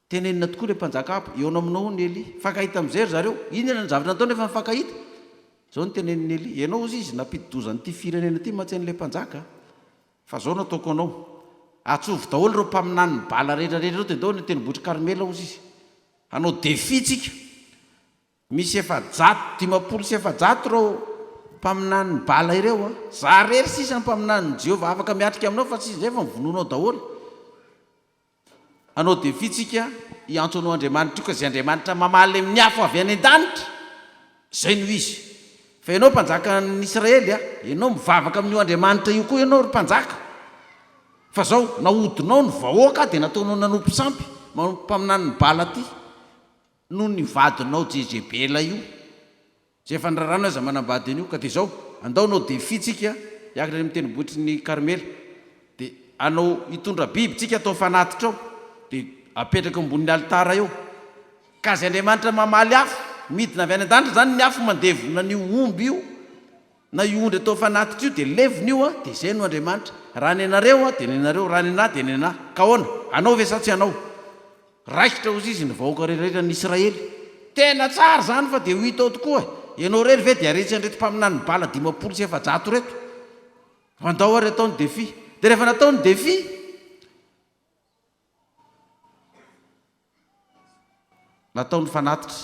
tenenina tokoa le mpanjaka Ahaba eo aminao ny Eli fankahita amin'izay zareo iny ny zavatra natao nefa mifankahita zao ny teneniny Eli ianao ozy izy nampidi-dozan'ity firenena ity matsain'le mpanjaka fa zao nataoko anao atsovy daholo ireo mpaminany ny bala rehetrarehetra reo dia ndao ny tenimbotry Karmela ozy izy anao defitsika misy 700 reo mpaminany ny bala ireo a za rery sisa ny mpaminany ny Jehova afaka miatrika aminao fa tsisy zay fa mivononao daholo anao defitsika hiantso anao Andriamanitra io ka zay Andriamanitra mamaly amin'ny afo avy any an-danitra zay no izy fa ianao mpanjaka n'Israely a ianao mivavaka amin'io Andriamanitra io koa ianao ry mpanjaka fa zao nahodinao ny vahoaka dia nataonao nanompo sampy mpaminany ny bala ty no ny vadinao Jezebela io zay efa nirarano aza manambady an'io ka dia zao andaonao defitsika hiakatra amin'ny tenimbotry ny Karmela dia anao hitondra biby tsika atao fanatitra ao dia apetraka ambonin'ny alitara eo ka zay Andriamanitra mamaly afo midina avy any an-danitra zany ny afo mandevona ny omby io na iondry atao fanatitra io dia levona io a dia zay no Andriamanitra raha ny anareo a dia ny anareo raha ny anahy dia ny anahy ka hoana anao ve sa tsy anao raikitra ozy izy ny vahoaka rehetrarehetra ny Israely tena tsara zany fa dia ho hitao tokoa ianao rery ve dia aretsy andreto mpaminany bala 500 reto andao ary ataony defi dia rehefa nataony defi nataony fanatitra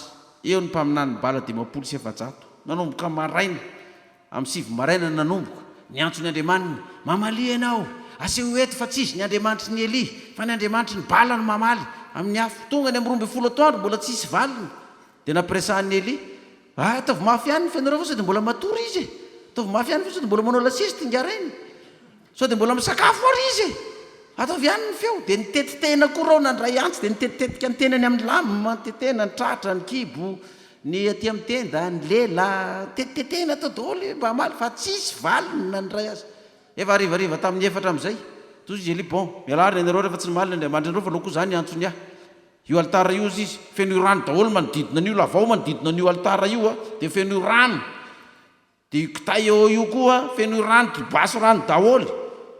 eo ny mpaminany bala 500 nanomboka maraina amin'ny 7 maraina nanomboka niantso ny Andriamanitra mamaly ianao aseho eto fa tsisy ny Andriamanitra ny Eli fa ny Andriamanitra ny bala no mamaly amin'ny afo tonga ny amin'ny 12 atoandro mbola tsisy valiny dia nampiresahan'ny Eli ataovy mafy ihany ny fianareo fa sao dia mbola matory izy ataovy mafy ihany fa sao dia mbola manao lasisy tingarainy sao dia mbola misakafo ary izy ataovy ihany ny feo dia nitetitena koa rao nandray antsy dia nitetitetika ny tenany amin'ny lamy tetena ny tratra ny kibo ny aty amin'ny tenda ny lela tetitetena atao daholo mba hamaly fa tsisy valiny nandray azy efa arivariva tamin'ny 4 amin'izay toy izy Eli bon mialary ianareo rehefa tsy nimaly ny Andriamanitra andreo fa loko zany antsony ahy io alitara io izy feno rano daholo manodidina an'io lavao manodidina an'io alitara io a dia feno rano dia kitay eo io koa feno rano kibaso rano daholo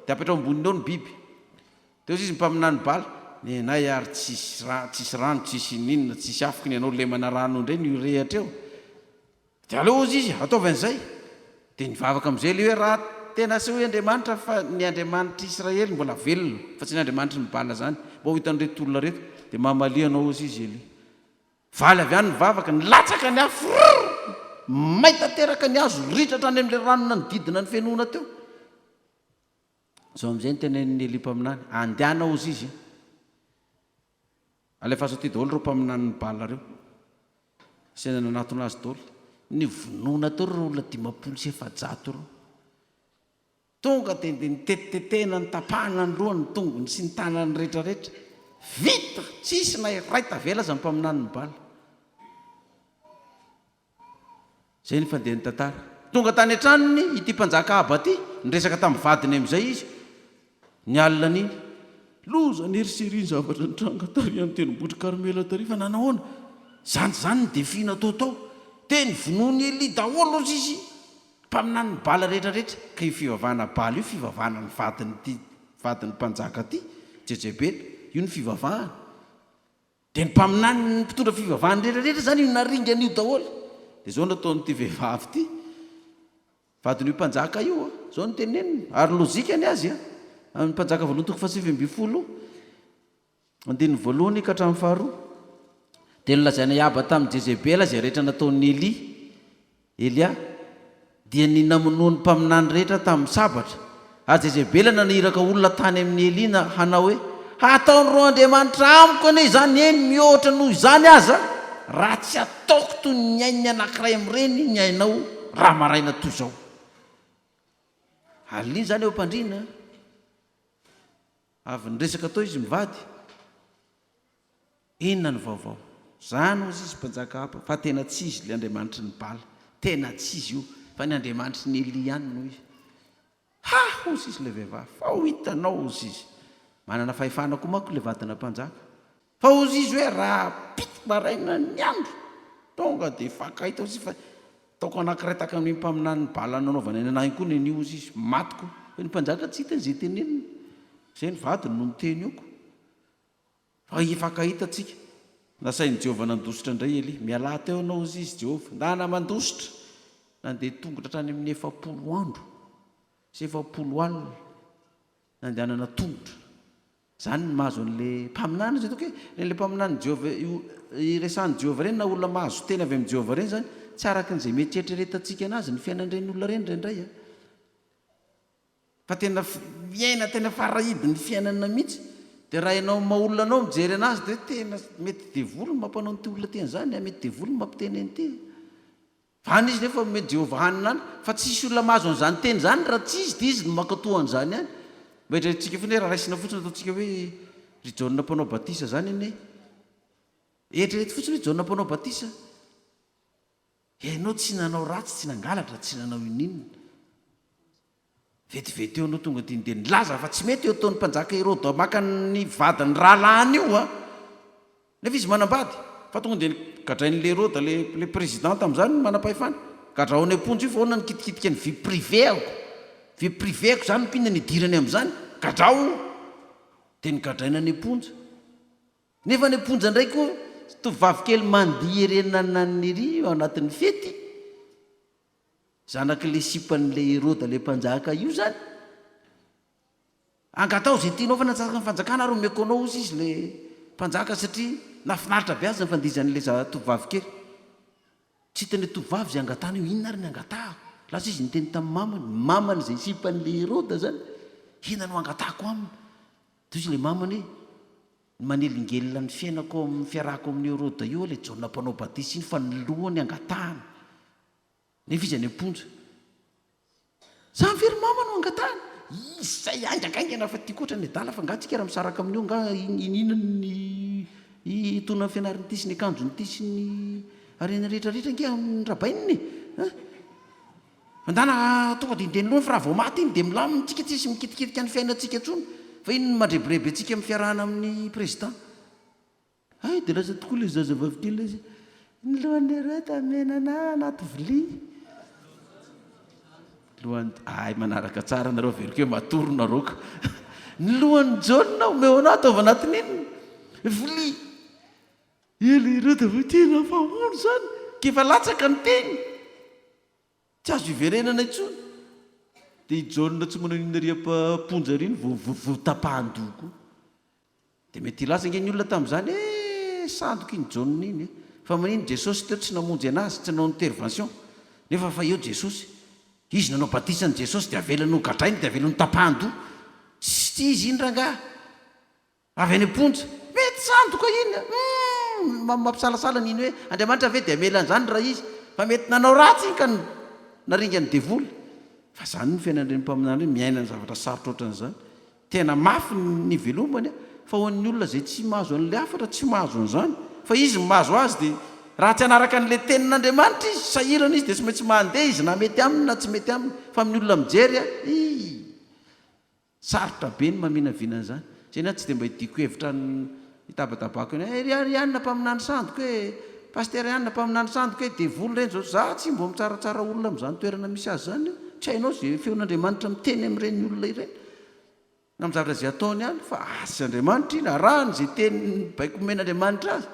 dia apetrao amboniny eo ny biby dia ozy izy mpaminany bala ny anay ary tsisy rano tsisy ninona tsisy afaka ny anao lemana rano indray ny rehatra eo dia aleo ozy izy ataovy an'izay dia nivavaka amin'izay le hoe raha tena sy hoe Andriamanitra fa ny Andriamanitra Israely mbola velona fa tsy ny Andriamanitra mibala zany mba ho hitan'ireto olona reto dia mamalianao ozy izy eli valy avy any mivavaka nilatsaka ny afo may tanteraka ny azo ritratra any amin'ilay ranona ny didina ny fenoana teo zao amin'izay ny tenen'ny Eli mpaminany andehana ozy izy alefa azo ty daholo reo mpaminany bala reo senana anatona azy daholo ny vonoana teo reo olona 500 reo tonga dia nitetetena ny tapahana ny lohany ny tongony sy ny tanany rehetrarehetra vita tsisy na iray tavela aza mpaminany ny bala zay ny fandeha ny tantara tonga tany an-tranony ity mpanjaka aba ty nyresaka tamin'ny vadiny amin'izay izy ny alina an'iny loza ny erisiriny zavatra ny tranga tarian'ny tenimbotry Karmela tarifa nanahoana zany ny defina tao teny vonoany Eli daholo ozy izy mpaminany ny bala rehetrarehetra ka io fivavahana bala io fivavahana ny vadiny mpanjaka ty Jezebely io ny fivavahana dia ny mpaminany ny mpitondra fivavahany rehetrarehetra zany io naringa an'io daholo dia zao nataonyity vehivavy ty vadin'io mpanjaka io zao ny teneniny ary lozika ny azy amin'ny mpanjaka voalohany toko 7 andininy voalohany ka hatramin'ny faharoa dia nolazaina iaba tamin'ny Jezebela zay rehetra nataon'ny Elia dia ny namonoany mpaminany rehetra tamin'ny sabatra ary Jezebela naniraka olona tany amin'ny Eli na hanao hoe ataony ro Andriamanitra amiko anie izany eny mihoatra noho izany aza raha tsy ataoko toy ny ainy anankiray amin'ireny ny ainao raha maraina toy izao aliny zany eo ampandrina avy nyresaka tao izy mivady inona ny vaovao zany ozy izy mpanjaka hapa fa tena tsy izy le Andriamanitra ny bala tena tsy izy io fa ny Andriamanitra ny Eli ihany noho izy ozy izy le vehivavy fa ho hitanao ozy izy manana fahefana koa manko le vadina mpanjaka fa ozy izy hoe raha pity maraina ny andro tonga dia fakahita ozy fa taoko anankiray taka amin'ny mpaminany bala nanaovana ny anahy koa ny ozy izy matiko fa ny mpanjaka tsy hitany zay teneniny zay ny vadiny no miteny oko fa ifakahita tsika nasain'ny Jehovah nandositra indray Eli miala teo anao ozy izy Jehovah ndana mandositra nandeha tongotra hatrany amin'ny 40 andro sy 40 alina nandehanana tongotra zany ny mahazo an'le mpaminany zay toka hoe le mpaminany Jehovah iresan'ny Jehovah reny na olona mahazo tena avy amin'ny Jehovah reny zany tsy araka n'izay mety eritreretantsika anazy ny fiainan'ireny olona reny indraindray fa tena miaina tena farahidiny fiainana mihitsy dia raha ianao maolona anao mijery anazy dia tena mety devolony mampanao nyity olona teny zany mety devolony mampiteny an'ity fa any izy nefa mety Jehovah hanina any fa tsisy olona mahazo an'izany teny zany raha tsy izy dia izy ny mankatohan'izany any mba hitrantsika foana hoe raha raisina fotsiny ataontsika hoe ry Jaona mpanao batisa zany ene eritrereto fotsiny hoe Jaona mpanao batisa ianao tsy nanao ratsy tsy nangalatra tsy nanao ininona vetivety eo anao tonga dia nilaza fa tsy mety eo ataon'ny mpanjaka Herôda maka ny vadiny rahalahany io nefa izy manambady fa tonga dia gadrain'le Herôda le présidente amin'izany manam-pahefana gadraony amponjy io fa hoana nikitikitika ny vie privéko zany mpinda nidirany amin'izany gadrao dia nigadraina ny amponja nefa ny amponja indray koa tovavy kely mandihy erenana nyry eo anatin'ny fety zanak'le sipan'le Herôda le mpanjaka io zany angatao zay tianao fa natsaka ny fanjakana ary omeko anao ozy izy le mpanjaka satria nafinaritra be azy ny fandizan'le tovavy kely tsy hitany tovavy zay angatana io inona ary ny angatahako lasa izy niteny tamin'ny mamany zay sipan'le Herôda zany ina no angatahako aminy toy izy le mamany hoe manelingelina ny fiainako amin'ny fiarahako amin'ny Herôda io le Jaona mpanao batisa iny fa ny lohany angatahana nefa izy any amponja zany very mama no angatahana izay aingakaingana fa tia koatra ny adala fa ngatsika raha misaraka amin'io nga ininany itona ny fianarany ity sy ny akanjony ity sy ny arena rehetrarehetra nge amin'ny rabaininy andana tonga dia indeny lohany fa raha vao maty iny dia milaminy tsika tsisy mikitikitika ny fiainantsika ntsony fa iny ny mandrebireby antsika amin'ny fiarahana amin'ny président dia lasa tokoa le zazavavy kely izy ny lohan'ny Herôda menana anaty vilia lohany manaraka tsara nareo veriko hoe matoro naroka ny lohan'ny Jaona omeo anao ataova anatiny inona vilia ele Herôda va tena fahono zany kefa latsaka ny teny tsy azo iverenana intsony dia i Jaune tsy manao riny votapahandoko dia mety lasa nge ny olona tamin'izany sandoka iny Jaune iny fa manino Jesosy teo tsy namonjy anazy tsy nanao intervention nefa fa eo Jesosy izy nanao batisany Jesosy dia avelany ho gadrainy dia avelany tapahandoko tsy izy iny rangahy avy any amponja mety sandoka iny mampisalasala iny hoe Andriamanitra ve dia amelan'izany raha izy fa mety nanao ratsy iny ka naringany devoly fa zany ny fiainan'ireny mpaminany hoe miaina ny zavatra sarotra ohatran'izany tena mafy ny velomany fa ho an'ny olona zay tsy mahazo an'ilay afatra tsy mahazo an'izany fa izy mahazo azy dia raha tsy hanaraka an'ilay tenin'Andriamanitra izy sahirana izy dia tsy maintsy mandeha izy na mety aminy na tsy mety aminy fa amin'ny olona mijery sarotra be ny maminavinan'izany zay na tsy dia mba hidiko hevitra hitabatabako ihanina mpaminany sandoko hoe paster ihanina mpaminany sandoko hoe devoly ireny zao za tsy mbo mitsaratsara olona amin'izany toerana misy azy zany tsy hainao zay feon'Andriamanitra miteny amin'ireny olona ireny na amin'ny zavatra zay ataony ihany fa asy Andriamanitra iny arahany zay teny baiko men'Andriamanitra azy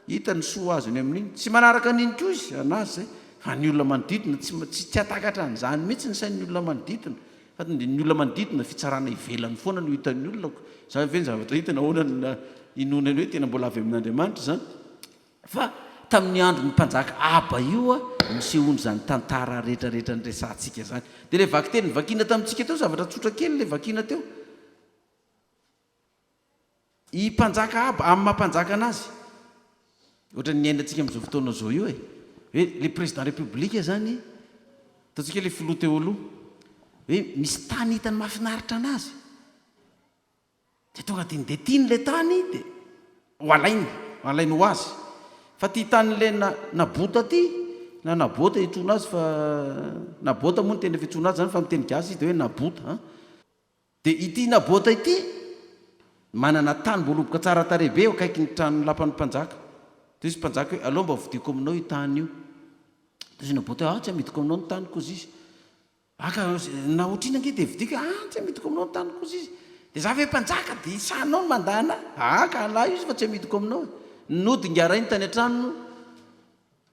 hita ny soa azony amin'iny tsy manaraka an'iny koa izy anazy zay fa ny olona manodidina tsy atakatra an'izany mihitsy ny sain'ny olona manodidina fa ny olona manodidina fitsarana ivelany foana no hitan'ny olona za ve ny zavatra hitana hoana inonany hoe tena mbola avy amin'Andriamanitra zany fa tamin'ny andro ny mpanjaka Aba io misehony zany tantara rehetrarehetra ny resantsika zany dia le vaky teny vakiana tamintsika teo zavatra tsotra kely le vakiana teo i mpanjaka Aba amin'ny mampanjaka anazy ohatra ny ainatsika amin'izao fotoana zao io hoe le président république zany ataontsika le filoha teo aloha hoe misy tany hitany mahafinaritra anazy dia tonga dia tiany le tany dia ho alainy ho azy fa ty tany le nabota ty na nabota hitrona azy fa nabota moa ny tena fitrona azy zany fa miteny gasy izy dia hoe nabota dia ity nabota ity manana tany mboloboka tsara tarebe eo akaiky ny trano lapan'ny mpanjaka dia izy mpanjaka hoe aloha mba vidiko aminao io tany io dia izy nabota hoe tsy amidiko aminao ny tany kozy izy aka na otrina nge dia vidiko tsy amidiko aminao ny tany kozy izy dia za ve mpanjaka dia isanao no mandana aka alahy izy fa tsy amidiko aminao nodingarainy tany an-tranony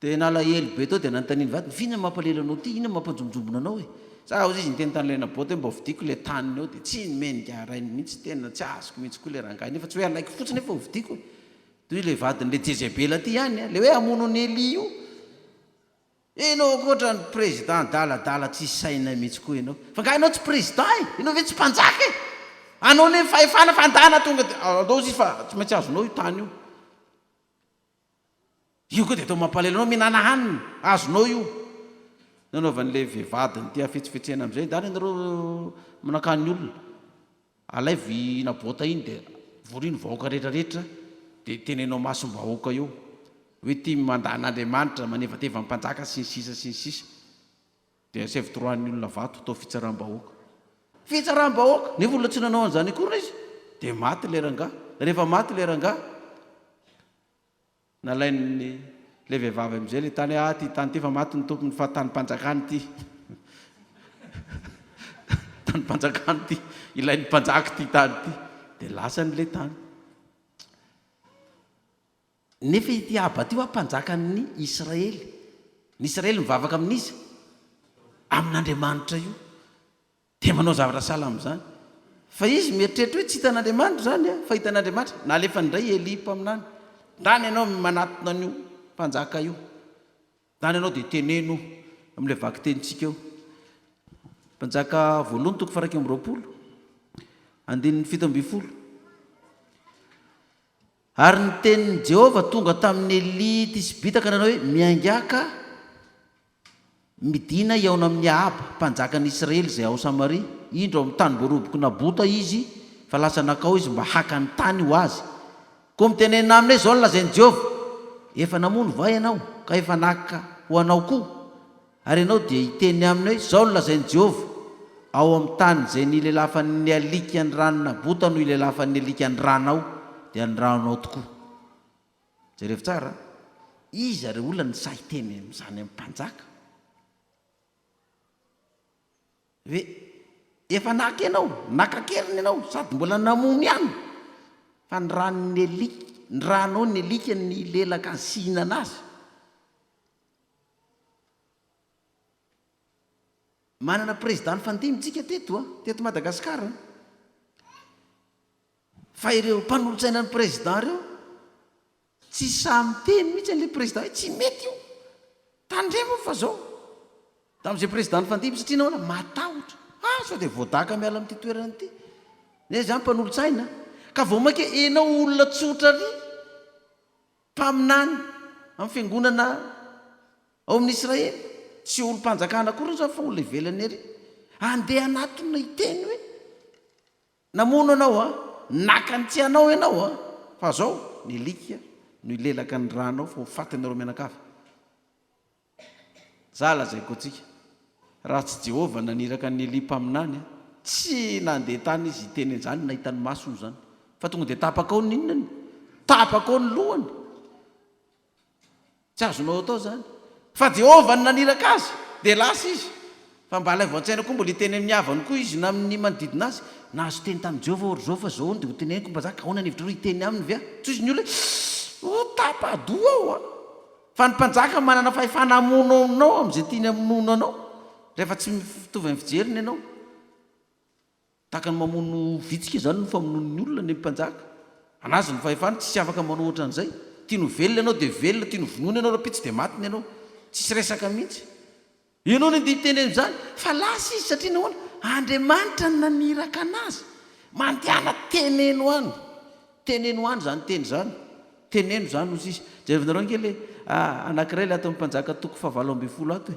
dia nalahelo be tao dia nanontaniany vady fina mampalelanao ty ina mampanjombonjombona anao za ozy izy niteny tany le nabota hoe mba vidiko le taniny ao dia tsy meningarainy mihitsy tena tsy azoko mihitsy koa le rangahy nefa tsy hoe alaiko fotsiny efa vidiko toy le vadin'le Jezebela ty ihany le hoe amono ny Eli io enao koatra ny président daladala tsy saina mihitsy koa ianao fa nga ianao tsy président ianao ve tsy mpanjaka anao ne fahefana fandana tonga dia alao izy fa tsy maintsy azonao io tany io koa dia atao mampalelo anao minana hanina azonao io nanaovan'le vehivadiny ty afetsifetsena amin'izay dany anareo manakany olona alay vy nabota iny dia voriny vahoaka rehetrarehetra dia tenenao masom-bahoaka eo hoe ty mandan'Andriamanitra manevateva mpanjaka sy ny sisa dia sevitoroan'ny olona vato atao fitsaram-bahoaka nefa olona tsy nanao an'izany akory izy dia maty le rangahy rehefa maty le rangahy nalainy le vehivavy amin'izay le tany ty tany ty fa maty ny tompony fa tany mpanjakany ty tany mpanjakany ty ilain'ny mpanjaka ty tany ty dia lasan'le tany nefa ity Aba ty mpanjakan'ny Israely ny Israely mivavaka amin'izy amin'Andriamanitra io dia manao zavatra sala amin'izany fa izy mieritreritra hoe tsy hitan'Andriamanitra zany fa hitan'Andriamanitra na alefa ndray Eli mpaminany ndany ianao manatona an'io mpanjaka io ndany ianao dia teneno amin'ilay vaky tenintsika eo mpanjaka voalohany toko faraika amby roapolo andininy 7 ary ny tenin'i Jehova tonga tamin'ny Eli Tisbita ka nanao hoe miaingaka midina iaona amin'ny Aba mpanjakan'ny Israely zay ao Samaria indro amin'ny tany boroboky nabota izy fa lasa nakao izy mba haka ny tany ho azy koa mitenenina aminay zao ny lazain'i Jehova efa namono va ianao ka efa naka ho anao koa ary ianao dia hiteny aminay zao ny lazain'i Jehova ao amin'ny tany zay nilelafan'ny alika ny rano nabota no ilelafan'ny alika ny ranao dia ny ranonao tokoa jereo tsara izy ary olona ny sahiteny amin'izany amin'ny mpanjaka hoe efa naka ianao nakakeriny ianao sady mbola namono ihany fa ny ranon'ny alika ny ranao ny alika ny lelaka ny sihinana azy manana président fandimitsika teto Madagasikara, fa ireo mpanolotsaina ny président reo tsy samy teny mihitsy an'le président hoe tsy mety io tandremo fa zao tamin'izay président ny fandimy satria nahoana matahotra sao dia voadaka miala amin'ity toerana ity ne zany mpanolotsaina ka vao mainka enao olona tsotra ry mpaminany amin'ny fiangonana ao amin'ny Israely tsy olo-mpanjakana koa zany fa olona ivelany ery andeha anatona iteny hoe namono anao naka ny tsy anao ianao fa zao ny lika no ilelaka ny ranao fa ho fatinareo mianakafa. Zala zay kotsika raha tsy Jehovah naniraka ny Eli mpaminany tsy nandeha tany izy iteny zany nahitany masony zany fa tonga dia tapaka ao ny inona tapaka ao ny lohany tsy azonao atao zany fa Jehovah naniraka azy dia lasa izy fa mba ilay voan-tsaina koa mbola iteny amin'ny havany koa izy na amin'ny manodidina azy nahazo teny tamin'i Jehovah ory zao fa zao dia ho teneniko mba zaka ahoana ny hevitra roa iteny aminy via tsy izy ny olona ho tapadoa ao fa ny mpanjaka manana fahefana hamono aminao amin'izay tiany hamono anao rehefa tsy mitovy amin'ny fijeriny ianao tahaka ny mamono vitsika zany no famonono ny olona ny mpanjaka anazy ny fahefana tsy afaka manao ohatran'izay tiano velona ianao dia velona tiano vonoina ianao raha pitsy dia matiny ianao tsisy resaka mihitsy ianao ny dia teny amin'izany fa lasa izy satria nahoana Andriamanitra naniraka anazy mandehana teneno any zany teny zany teneno zany ozy izy jerevinareo angely anankiray le ato amin'ny mpanjaka toko fa 7 ato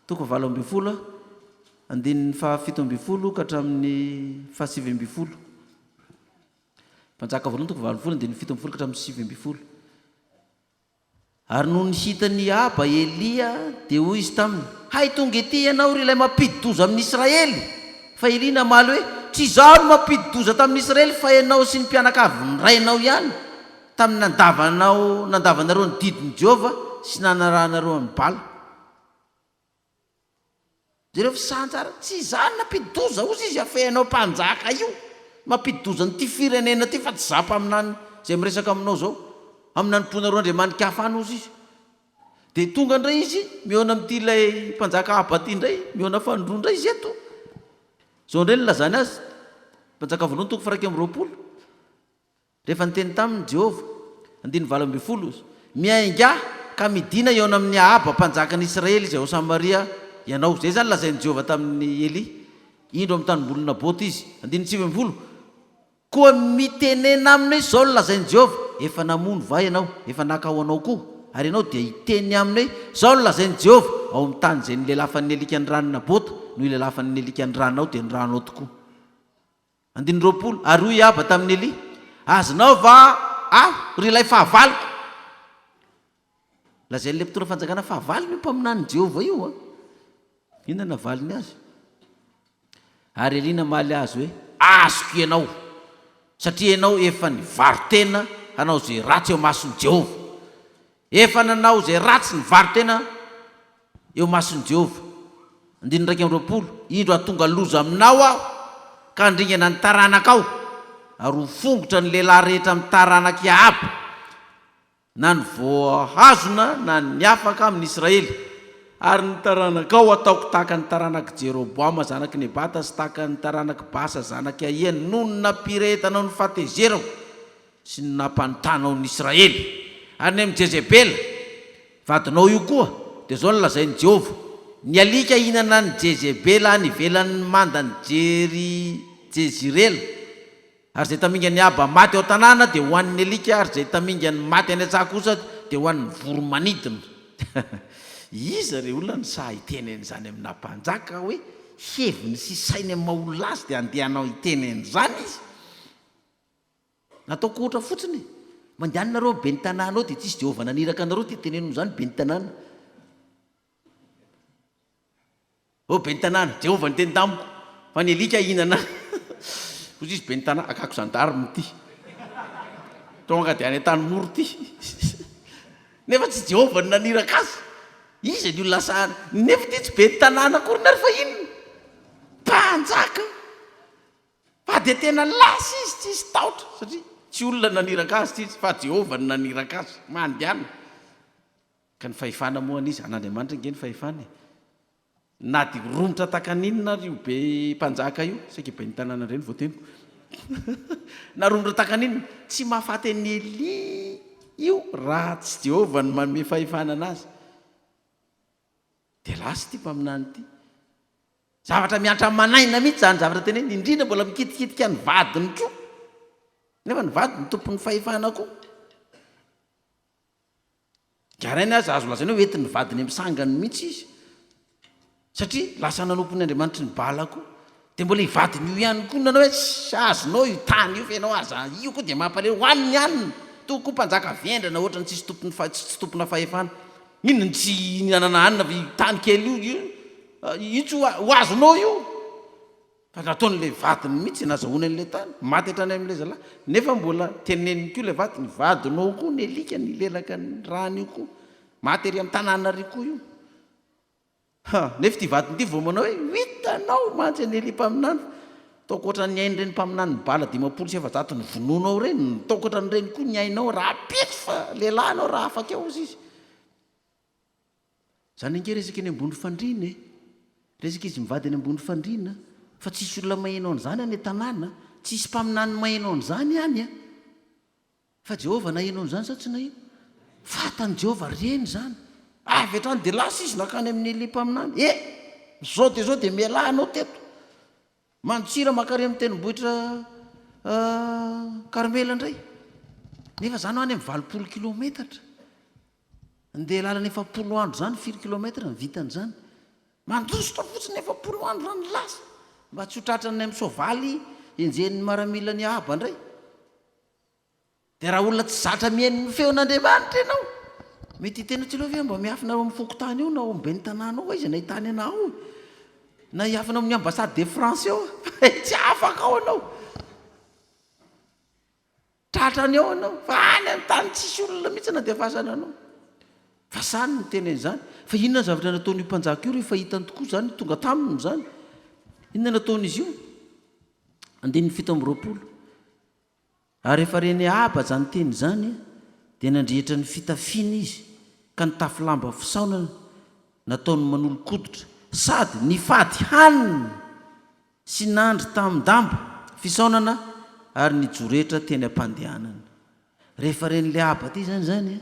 toko 7 andininy fa 7 ka hatramin'ny fa 7 mpanjaka voalohany toko 7 andininy 7 ka hatramin'ny 7 ary no nihitany Aba Elia dia hoy izy taminy hay tonga ety ianao ry ilay mampidi-doza amin'ny Israely fa Elia namaly hoe tsy izaho no mampidi-doza tamin'ny Israely fa ianao sy ny mpianakavy ny rainao ihany tamin'ny nandavanareo ny didiny Jehovah sy nanarahanareo amin'ny Bala. Jereo fisantsara tsy izaho nampidi-doza ozy izy afehanao mpanjaka io mampidi-doza nyity firenena ty fa tsy zapa aminany zay miresaka aminao zao amin'ny namponareo Andriamanitra hafana ozy izy dia tonga indray izy miona amin'ity ilay mpanjaka Aba ty indray miona fandroa indray izy eto zao indray nylazany azy mpanjaka voalohany toko 120 rehefa niteny taminy Jehovah 7 miainga ka midina iona amin'ny Aba mpanjakan'ny Israely izay ao Samaria ianao zay zany lazain'i Jehovah tamin'ny Eli indro amin'ny tanimbolona Nabôty izy 7 koa mitenena aminy hoe zao lazain'i Jehovah efa namono va ianao efa nakao anao koa ary ianao dia iteny aminy hoe zao lazain'i Jehovah ao amin'ny tany zay nilelafan'ny Elika ny rano Nabôty no ilelafan'ny Elika ny ranonao dia ny ranonao tokoa 20 ary hoy Aba tamin'ny Eli azonao va ry ilay fahavaliko lazay le mpitona fanjakana fahavaliny mpaminany Jehovah io inona navaliny azy ary Eli namaly azy hoe azoko ianao satria ianao efa nivarotena hanao zay ratsy eo mason'i Jehovah efa nanao zay ratsy nivarotena eo mason'i Jehovah 20 indro atonga loza aminao aho ka andringana ny taranakao ary ho fongotra ny lehilahy rehetra amin'ny taranaky Aba na ny voahazona na ny afaka amin'ny Israely ary ny taranakao ataoko tahaka ny taranaky Jeroboama zanaky Nebata sy tahaka ny taranaky Basa zanaky Ahia noho ny nampirehetanao ny fahatezerao sy ny nampanotanao ny Israely ary ny amin'ny Jezebela vadinao io koa dia zao ny lazain'i Jehovah ny alika hinana ny Jezebela nivelan'ny mandany Jezirela ary zay tamingany Aba maty ao tanàna dia ho an'ny alika ary zay tamingany maty any an-tsaha kosa dia ho an'ny voromanidina iza re olona ny saha itenen'izany amina mpanjaka hoe heviny sy sainy amin'ny maha-olona azy dia andehanao itenen'izany izy nataoko ohatra fotsiny mandehanareo be ny tanànao dia tsisy Jehovah naniraka anareo dia tenenao zany be ny tanàna be ny tanàna Jehovah niteny tamiko fa ny alika hinana ozy izy be ny tanàna akako zandarmy ty tonga dia any an-tany moro ty nefa tsy Jehovah naniraka azy izy ny olona sahana nefa ty tsy be ny tanàna kory nary fa inona mpanjaka fa dia tena lasa izy tsisy tahotra satria tsy olona naniraka azy ty fa Jehovah naniraka azy mandehana ka ny fahefana moa an'izy an'Andriamanitra nge ny fahefana na di romotra takan'inona io be mpanjaka io saika be ny tanàna ireny voateniko na romotra takan'inona tsy mahafaty ny Eli io raha tsy Jehovah no manome fahefana anazy dia lasy ty mpaminany ity zavatra miantra manaina mihitsy zany zavatra tena eny indrindra mbola mikitikitika ny vadiny koa nefa ny vadiny tompon'ny fahefana koa garainy azy azo lazany hoe entin'ny vadiny misangany mihitsy izy satria lasa nanompony Andriamanitra ny balako dia mbola hivadiny io ihany koa nanao hoe azonao io tany io fenao aza io koa dia mampaleo hoaniny haniny toko mpanjaka vendrana ohatrany tsisy tompona fahefana inony tsy nanana hanina tany kely io itsy ho azonao io fa nataon'le vadiny mihitsy nazahoany an'le tany maty hatrany amin'le zalahy nefa mbola teneniny koa le vadiny vadinao koa ny alika ny lelaka ny rany io koa maty ery amin'ny tanàna ry koa io nefa ty vadiny ty vao manao hoe hitanao mantsy any Eli mpaminany taoko oatra ny ainy reny mpaminany bala 500 ny vononao reny taoko oatra ny reny koa ny ainao raha pety fa lehilahinao raha afaka eo izy zany ange resaka eny ambony fandriana resaka izy mivady eny ambony fandriana fa tsisy olona mahainao an'izany any tanàna tsisy mpaminany mahainao an'izany any fa Jehovah nahainao an'izany sa tsy nahino fatany Jehovah reny zany avy hatrany dia lasa izy nakany amin'ny Eli mpaminany zao dia mialahinao teto mantsira makary amin'ny tendrombohitra Karmela indray nefa zany ho any amin'ny 20 kilometatra andeha lalana 40 andro zany 4 kilometatra ny vitan'izany mandrosotra fotsiny 40 andro zany lasa mba tsy ho tratrany amin'ny soavaly enjen'ny maramila ny aba indray dia raha olona tsy zatra mihaino feon'Andriamanitra ianao mety tena tsy leo ve mba miafina amin'ny fokotany io na ao ambe ny tanàna ao izy nahitany anao na hiafina amin'ny ambassade de France eo tsy afaka ao anao tratrany ao anao fa any amin'ny tany tsisy olona mihitsy na dia fasana anao fa sany ny tena izany fa inona zavatra nataon'io mpanjaka io rehefa hitany tokoa zany tonga taminy zany inona nataon'izy io 17 ary rehefa reny aba zany teny zany dia nandrehitra ny fitafiana izy ka nitafy lamba fisaonana nataony manolo-koditra sady nifady hanina sy nandry tamin-damba fisaonana ary nijoretra teny am-pandehanana rehefa reny le aba ty zany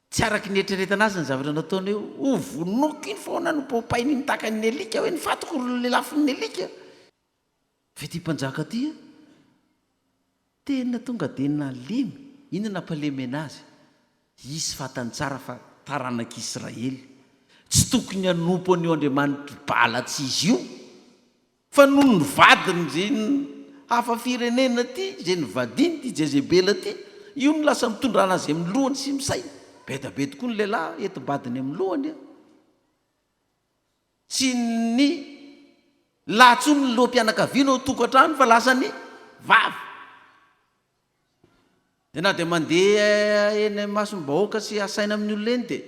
tsy araky ny eritreretana azy ny zavatra nataony hoe ho vonoky iny foana no popainy ny takany ny alika hoe nifatoko le lafin'ny alika fa ty mpanjaka ty tena tonga dia nalemy inona nampalemy anazy izy fatany tsara fa taranak'Israely tsy tokony hanompo an'io Andriamanitra bala tsy izy io fa noho ny vadiny zay hafa firenena ty zay nyvadiny ty Jezebela ty io no lasa mitondrana azy amin'ny lohany sy misay be tokoa ny lehilahy enti-badiny amin'ny lohany tsy ny latsony ny loham-pianakaviana ao tokantrano fa lasa ny vavy dia na dia mandeha eny masombahoaka sy asaina amin'ny olona eny dia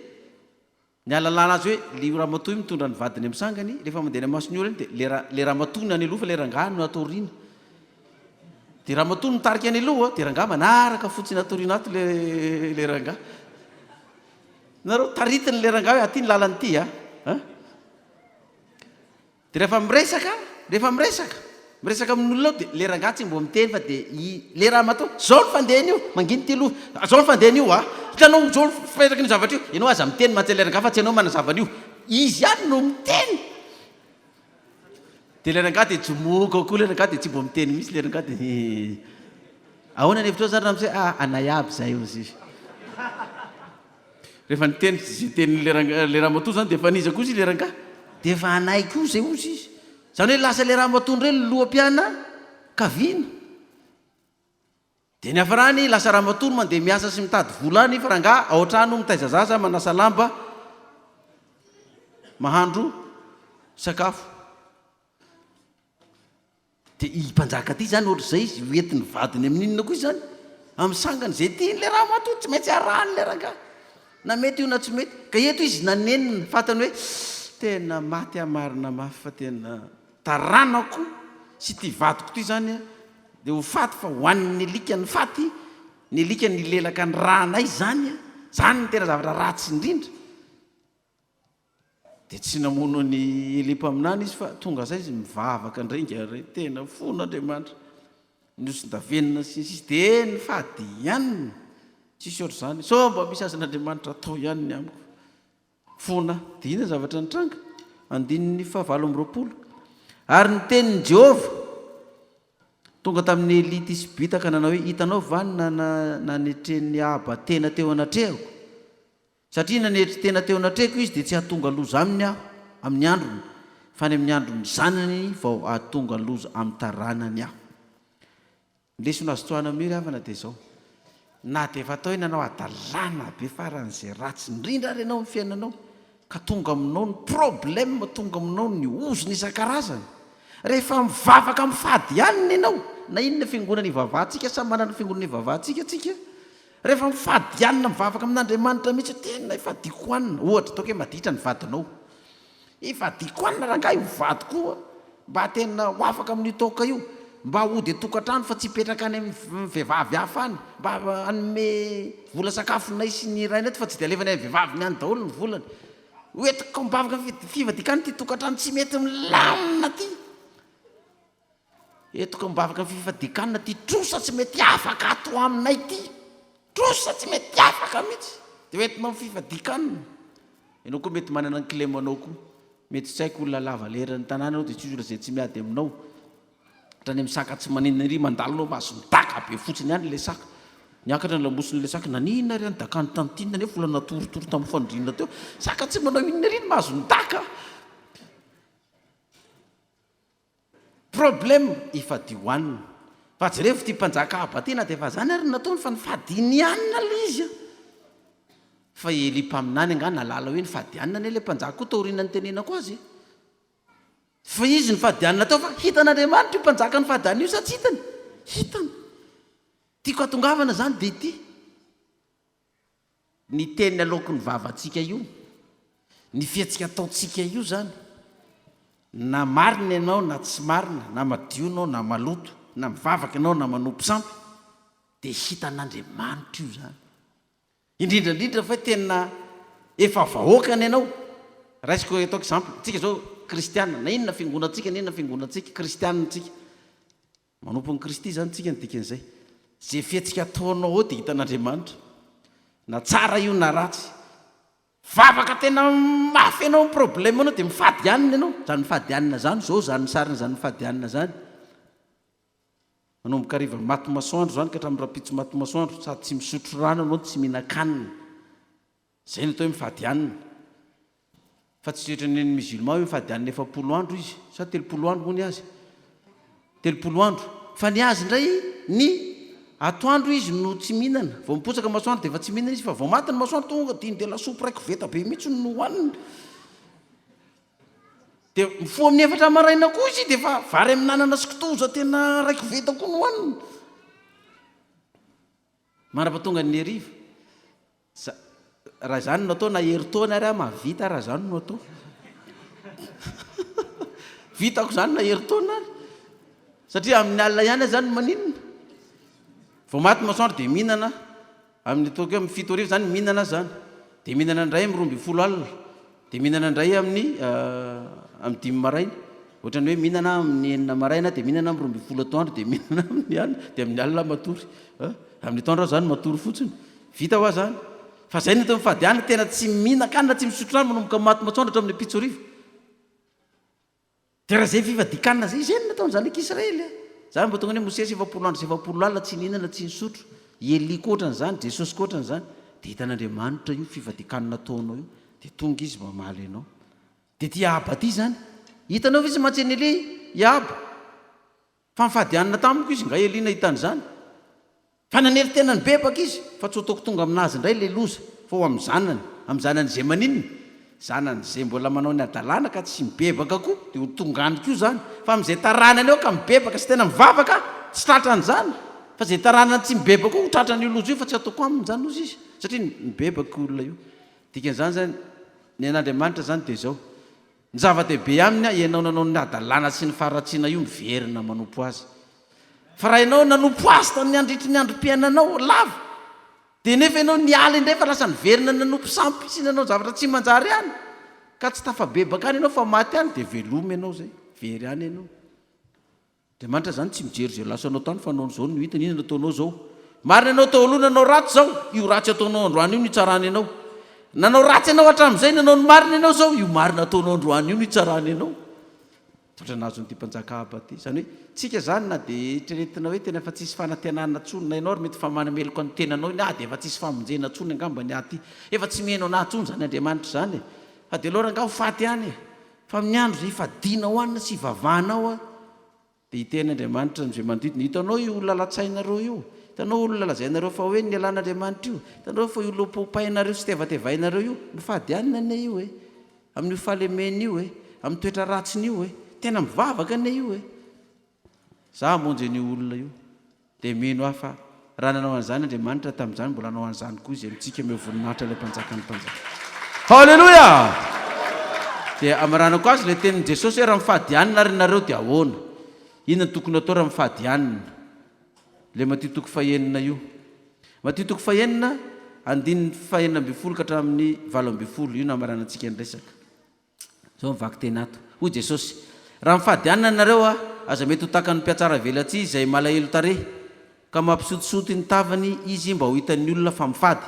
ny alalana azy hoe le ramatoa mitondra ny vadiny amin'sangany rehefa mandeha ny masony olo eny dia le ramatoa ny any aloha fa le rangahy no atoriana dia ramatoa mitarika any aloha dia rangahy manaraka fotsiny atoriana ato le rangahy nareo taritiny le rangahy hoe aty ny lalany ity dia rehefa miresaka amin'olona ao dia le rangahy tsy mbo miteny fa dia le raha matao zao ny fandehany io manginy ty aloha zao ny fandehany io hitanao zao fipetraky ny zavatra io ianao aza miteny mantsy le rangahy fa tsy ianao manazavany io izy ihany no miteny dia le rangahy dia jomoka koa le rangahy dia tsy mbo miteny mihitsy le rangahy dia ahoana ny hevitra ao zany raha misy anayaby zay io izy rehefa niteny zay teny le ramatoa zany dia efa niza koa izy le rangahy dia efa anay koa zay ozy izy zany hoe lasa le ramatoa ndreny loham-piana kaviana dia ny hafarany lasa ramatoa mandeha miasa sy mitady volany fa rangahy ao an-trano mitaizazaza manasa lamba mahandro sakafo dia mpanjaka ty zany ohatra zay izy hoentiny vadiny amin'inona koa izy zany amin'ny sangany zay tiany le ramatoa tsy maintsy arahany le rangahy na mety io na tsy mety ka eto izy naneniny fatany hoe tena maty amarina mafy fa tena taranako sy ty vadiko ty zany dia ho faty fa hoan'ny alika ny faty ny alika ny lelaka ny ranay zany zany ny tena zavatra ratsy indrindra dia tsy namono ny elipa aminany izy fa tonga zay izy mivavaka ndrenga re tena fona Andriamanitra nosindavenina sisy dia ny fady ihany tsisy oatra zany so mba misy azan'Andriamanitra atao ihany ny amiko fona dia ina zavatra nitranga 9:20 ary ny tenin'i Jehova tonga tamin'ny Eli Tisbita ka nanao hoe hitanao va nanetren'ny Aba tena teo anatrehako satria nanetry tena teo anatrehako izy dia tsy hahatonga loza aminy aho amin'ny androny fa ny amin'ny androny zanany vao hahatonga loza amin'ny taranany aho lesona azo toana miry havana dia zao na dia efa atao hoe nanao adalàna be faran'izay ratsy indrindra ary ianao amin'ny fiainanao ka tonga aminao ny problème tonga aminao ny ozony isan-karazany rehefa mivavaka amin'ny fady ihany ianao na inona fiangonana ivavahantsika samy manana fiangonana ivavahantsika tsika rehefa mifady ihany na mivavaka amin'Andriamanitra mihitsy tena ifadiko anina ohatra ataoko hoe maditra ny vadinao ifadiko anina raha ngahy hovady koa mba tena ho afaka amin'ny toka io mba hody tokantrano fa tsy hipetraka any amin'ny vehivavy hafa any mba anome vola sakafonay sy ny raina ty fa tsy dia alevana vehivavy ny any daholo ny volany hoetiko mibavaka fivadikany ty tokantrano tsy mety milamina ty etiko mibavaka fivadikanina ty trosa tsy mety afaka ato aminay ty trosa tsy mety afaka mihitsy dia hoetinao fivadikanina ianao koa mety manana ny clémanao koa mety tsy haiko olona lava lera ny tanàna anao dia tsisy olona zay tsy miady aminao trany amin'ny saka tsy maninona ry mandalinao maso midaka be fotsiny ihany le saka niakatra ny lamosiny le saka nanina ry any dakany tantinina nefa olana torotoro tamin'ny fandrinana teo saka tsy manao inona ry maso midaka problème ifadioanina fa jerefo ty mpanjaka Aba ty na dia efa zany ary nataony fa nyfadiny ihanina le izy fa elipaminany anga nalala hoe nyfadianina ne le mpanjaka koa taoriana ny tenenako azy fa izy nyfadianina tao fa hitan'Andriamanitra io mpanjaka nyfadianina io sa tsy hitany hitany tiako atongavana zany dia ty ny teny aloky ny vavantsika io ny fiatsika ataontsika io zany na marina ianao na tsy marina na madionao na maloto na mivavaka ianao na manompo sampy dia hitan'Andriamanitra io zany indrindrandrindra fa tena efa vahoakany ianao raisiko ataoko exemple tsika zao kristiana na inona fiangonantsika na inona fiangonantsika kristianantsika manompo ny Kristy zany tsika ny dikan'izay zay fiatsika ataonao ao dia hitan'Andriamanitra na tsara io na ratsy vavaka tena mafy ianao ny problème anao dia mifady anina ianao zany mifady anina zany zao zany sarina zany mifady anina zany manomboka hariva maty masoandro zany ka hatramin'ny rapitso maty masoandro sady tsy misotro rano anao tsy mihinan-kanina zay no atao hoe mifady anina fa tsy ohatran'ny musulman hoe mifady anina 40 andro izy sa 30 andro moa ny azy 30 andro fa ny azy indray ny atoandro izy no tsy mihinana vao mipotsaka masoandro dia efa tsy mihinana izy fa vao maty ny masoandro tonga dia dia lasopy raiky veta be mihitsy no hohanina dia mifoha amin'ny efatra maraina koa izy dia efa vary amin'anana sy kitoza tena raiky veta koa no hohanina manapa-tonga ny hariva raha zany no atao na heritaona ary mahavita raha zany no atao vitako zany na heritaona ary satria amin'ny alina ihany zany maninona vao maty masoandro dia mihinana amin'ny ataoko hoe amin'ny 7 hariva zany mihinana zany dia mihinana indray amin'ny 12 alina dia mihinana indray amin'ny 5 maraina ohatrany hoe mihinana amin'ny 9 maraina dia mihinana amin'ny 12 atoandro dia mihinana amin'ny alina dia amin'ny alina matory amin'ny atoandro zany matory fotsiny vita hoa zany fa zay ny atao mifady anina tena tsy mihinan-kanina tsy misotro rano manomboka maty masoandro hatramin'ny apitso hariva dia raha zay fivadikanina zay izay ny nataony zanak'Israely zany mba tonga hoe Mosesy 70 andro 70 alina tsy nihinana tsy nisotro Eli koa ohatran'izany Jesosy koa ohatran'izany dia hitan'Andriamanitra io fivadikanina ataonao io dia tonga izy mamaly ianao dia ty Aba ty zany hitanao izy mantseny Eli Aba fa mifady anina tamiko izy nga Eli nahitany zany fa nanery tena ny bebaka izy fa tsy ataoko tonga aminazy indray le loza fa ho amin'ny zanany zay maninona zanany zay mbola manao ny adalàna ka tsy mibebaka koa dia ho tonganiko io zany fa amin'izay taranany ao ka mibebaka sy tena mivavaka tsy tratrany zany fa zay taranany tsy mibebaka koa ho tratrany io loza io fa tsy ataoko aminy zany loza izy satria mibebaka olona io dikan'izany zany ny an'Andriamanitra zany dia zao ny zava-dehibe aminy a ianao nanao ny adalàna sy ny faratsiana io miverina manompo azy fa raha ianao nanompo azy tamin'ny andritry ny androm-piainanao lava dia nefa ianao niala indray fa lasa niverina nanompo sampy sy nanao zavatra tsy manjary any ka tsy tafabebaka any ianao fa maty any dia velomy ianao zay very any ianao dia manitra zany tsy mijery zay lasanao tany fa naon'izao no hitany ina nataonao zao marina ianao tao aloha nanao ratsy zao io ratsy ataonao androany io no itsarany ianao nanao ratsy ianao hatramin'izay nanao ny marina ianao zao io marina ataonao androany io no itsarany ianao ohatran'azo nyty mpanjaka aba ty zany hoe tsika zany na dia treretina hoe tena efa tsisy fanantenana tsony na ianao ry mety fa manameloko ny tenanao iny dia efa tsisy famonjena tsony angamba ny aty efa tsy mihainao na tsony zany Andriamanitra zany fa dia aloha ranga ho faty any fa amin'ny andro zay fadianao anina sy ivavahanao dia hiteny Andriamanitra zay manodidina hitanao io olona latsainareo io hitanao olona lazainareo fa hoe ny alan'Andriamanitra io hitanao fa io lopopainareo sy tevatevainareo io mifady anina ane io amin'io fahalemena io amin'ny toetra ratsiny io tena mivavaka ane io za monjy ny olona io dia mino aho fa raha nanao an'izany Andriamanitra tamin'izany mbola nanao an'izany koa izy amintsika me voninahitra ilay mpanjaka ny mpanjaka halleloia dia amaranako azy ilay tenin'i Jesosy hoe raha mifady anina ary nareo dia ahoana inona ny tokony atao raha mifady anina ilay matitoko fahenina io matitoko fahenina andininy fahenina ambin'ny folo ka hatramin'ny 7 io no amaranantsika ny resaka zao mivaky teny ato hoy Jesosy raha mifady anina nareo aza mety ho taka ny mpiatsara velatsy izay malahelo tare ka mampisotisoty ny tavany izy mba ho hitan'ny olona fa mifady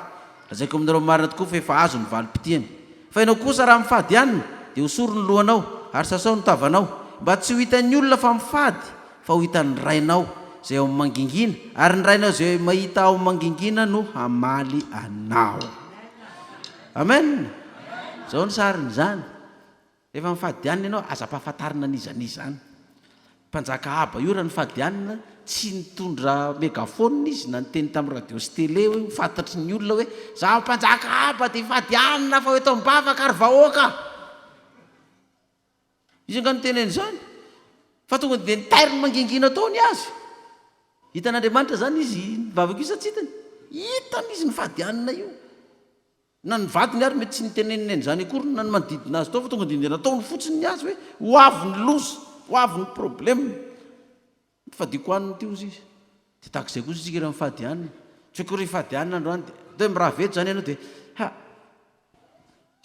lazaiko aminareo marina tokoa fa efa azo ny valim-pitiany fa ianao kosa raha mifady anina dia hosoro ny lohanao ary sasao ny tavanao mba tsy ho hitan'ny olona fa mifady fa ho hitan'ny rainao zay ao mangingina ary ny rainao zay mahita ao mangingina no hamaly anao amen zao ny sariny zany rehefa mifady anina ianao aza mpahafantarina nizanizany mpanjaka aba io raha nifady anina tsy nitondra megafona izy na niteny tamin'ny radio sy tele hoe fantatry ny olona hoe za mpanjaka aba dia mifady anina fa hoe tao mibavaka ary vahoaka izy nga nitenen'izany fa tonga dia nitairiny mangingina taony azy hitan'Andriamanitra zany izy mivavaka io sa tsy hitany hitany izy nifady anina io na ny vadiny ary mety tsy niteneniny an'izany akory na ny manodidina azy tao fa tonga dia nataony fotsiny ny azy hoe ho avy ny loza ho avy ny problème fadiko aniny ty ozy izy dia tahak'izay kosa isika raha mifady anina tsy koa ry fady anina androany dia miraha veto zany ianao dia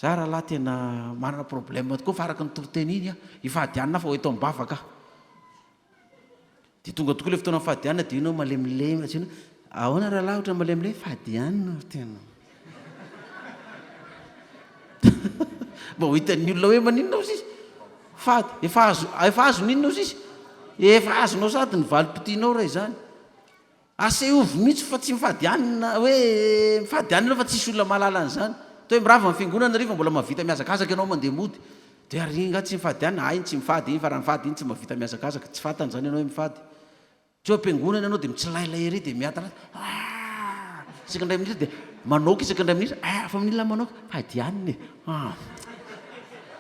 za raha lahy tena manana problème tokoa fa araka ny toriteny iny hifady anina fa ho eto mibavaka dia tonga tokoa le fotoana mifady anina dia inao malemilemy tsy inao ahoana raha lahy ohatra malemilemy fady anina tena mba ho hitan'ny olona hoe maninona ozy izy fady efa azo ninona ozy izy efa azonao sady ny valim-pitianao raha izany asehovy mihitsy fa tsy mifady anina hoe mifady anina fa tsisy olona mahalala an'izany to hoe mirava ny fiangonana riva mbola mavita miazakazaka ianao mandeha mody dia aringa tsy mifady anina iny tsy mifady iny fa raha mifady iny tsy mavita miazakazaka tsy fantany zany ianao hoe mifady tsy hoe ampiangonana ianao dia mitsilailay ery dia miatana isaka indray minitra dia manaoka isaka indray minitra fa min'ilona manaoka fady anina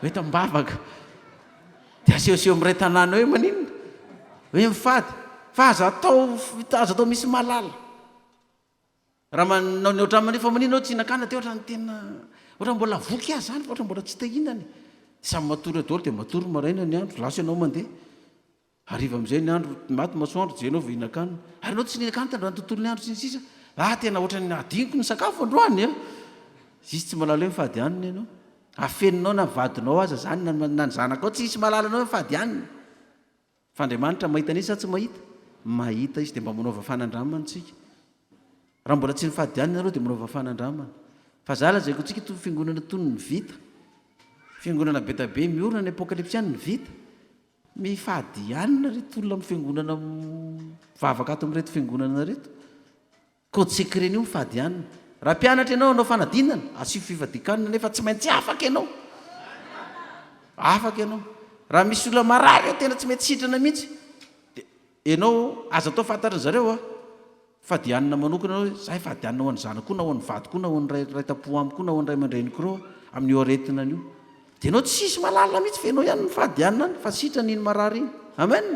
hoe tambavaka dia asehoseho ami'ray tanàna hoe maninona hoe mifady fa aza atao misy malala raha manao ny ohatramany fa maninona tsy hinan-kanina dia ohatrany tena ohatra mbola voky azy zany fa ohatra mbola tsy tahinany samy matory adolo dia matory maraina ny andro laso ianao mandeha ariva amin'izay ny andro maty masoandro jenao vao hinan-kanina ary anao tsy nihinan-kanina tandroany tontolo ny andro sinsisa tena ohatrany adiniko ny sakafo androany zisy tsy malala hoe mifady anina ianao afeninao na vadinao aza zany na ny zanakao tsy isy malalanao hoe mifady anina fa Andriamanitra mahita an'izy sa tsy mahita mahita izy dia mba manaova fanandramana tsika raha mbola tsy mifady anina nareo dia manaova fanandramana fa za lazaiko tsika to fiangonana tony ny vita fiangonana betabe miorona ny apokalipsiany ny vita mifady anina reto olona amin'ny fiangonana vavaka ato amin'reto fiangonana reto code secret io mifady anina raha mpianatra ianao anao fanadinana asio fifadikanina nefa tsy maintsy afaka ianao afaka ianao raha misy olona marary tena tsy mety sitrana mihitsy dia ianao aza atao fantatra zareo fady anina manokana anao hoe zahay fady anina ho an'ny zanako na ho an'ny vadiko na ho an'ny ray tapo amiko na ho an'ny ray aman-dreniko reo amin'io aretina an'io dia ianao tsy sisy malalina mihitsy fa ianao ihany ny fady anina fa sitrana iny marary iny amen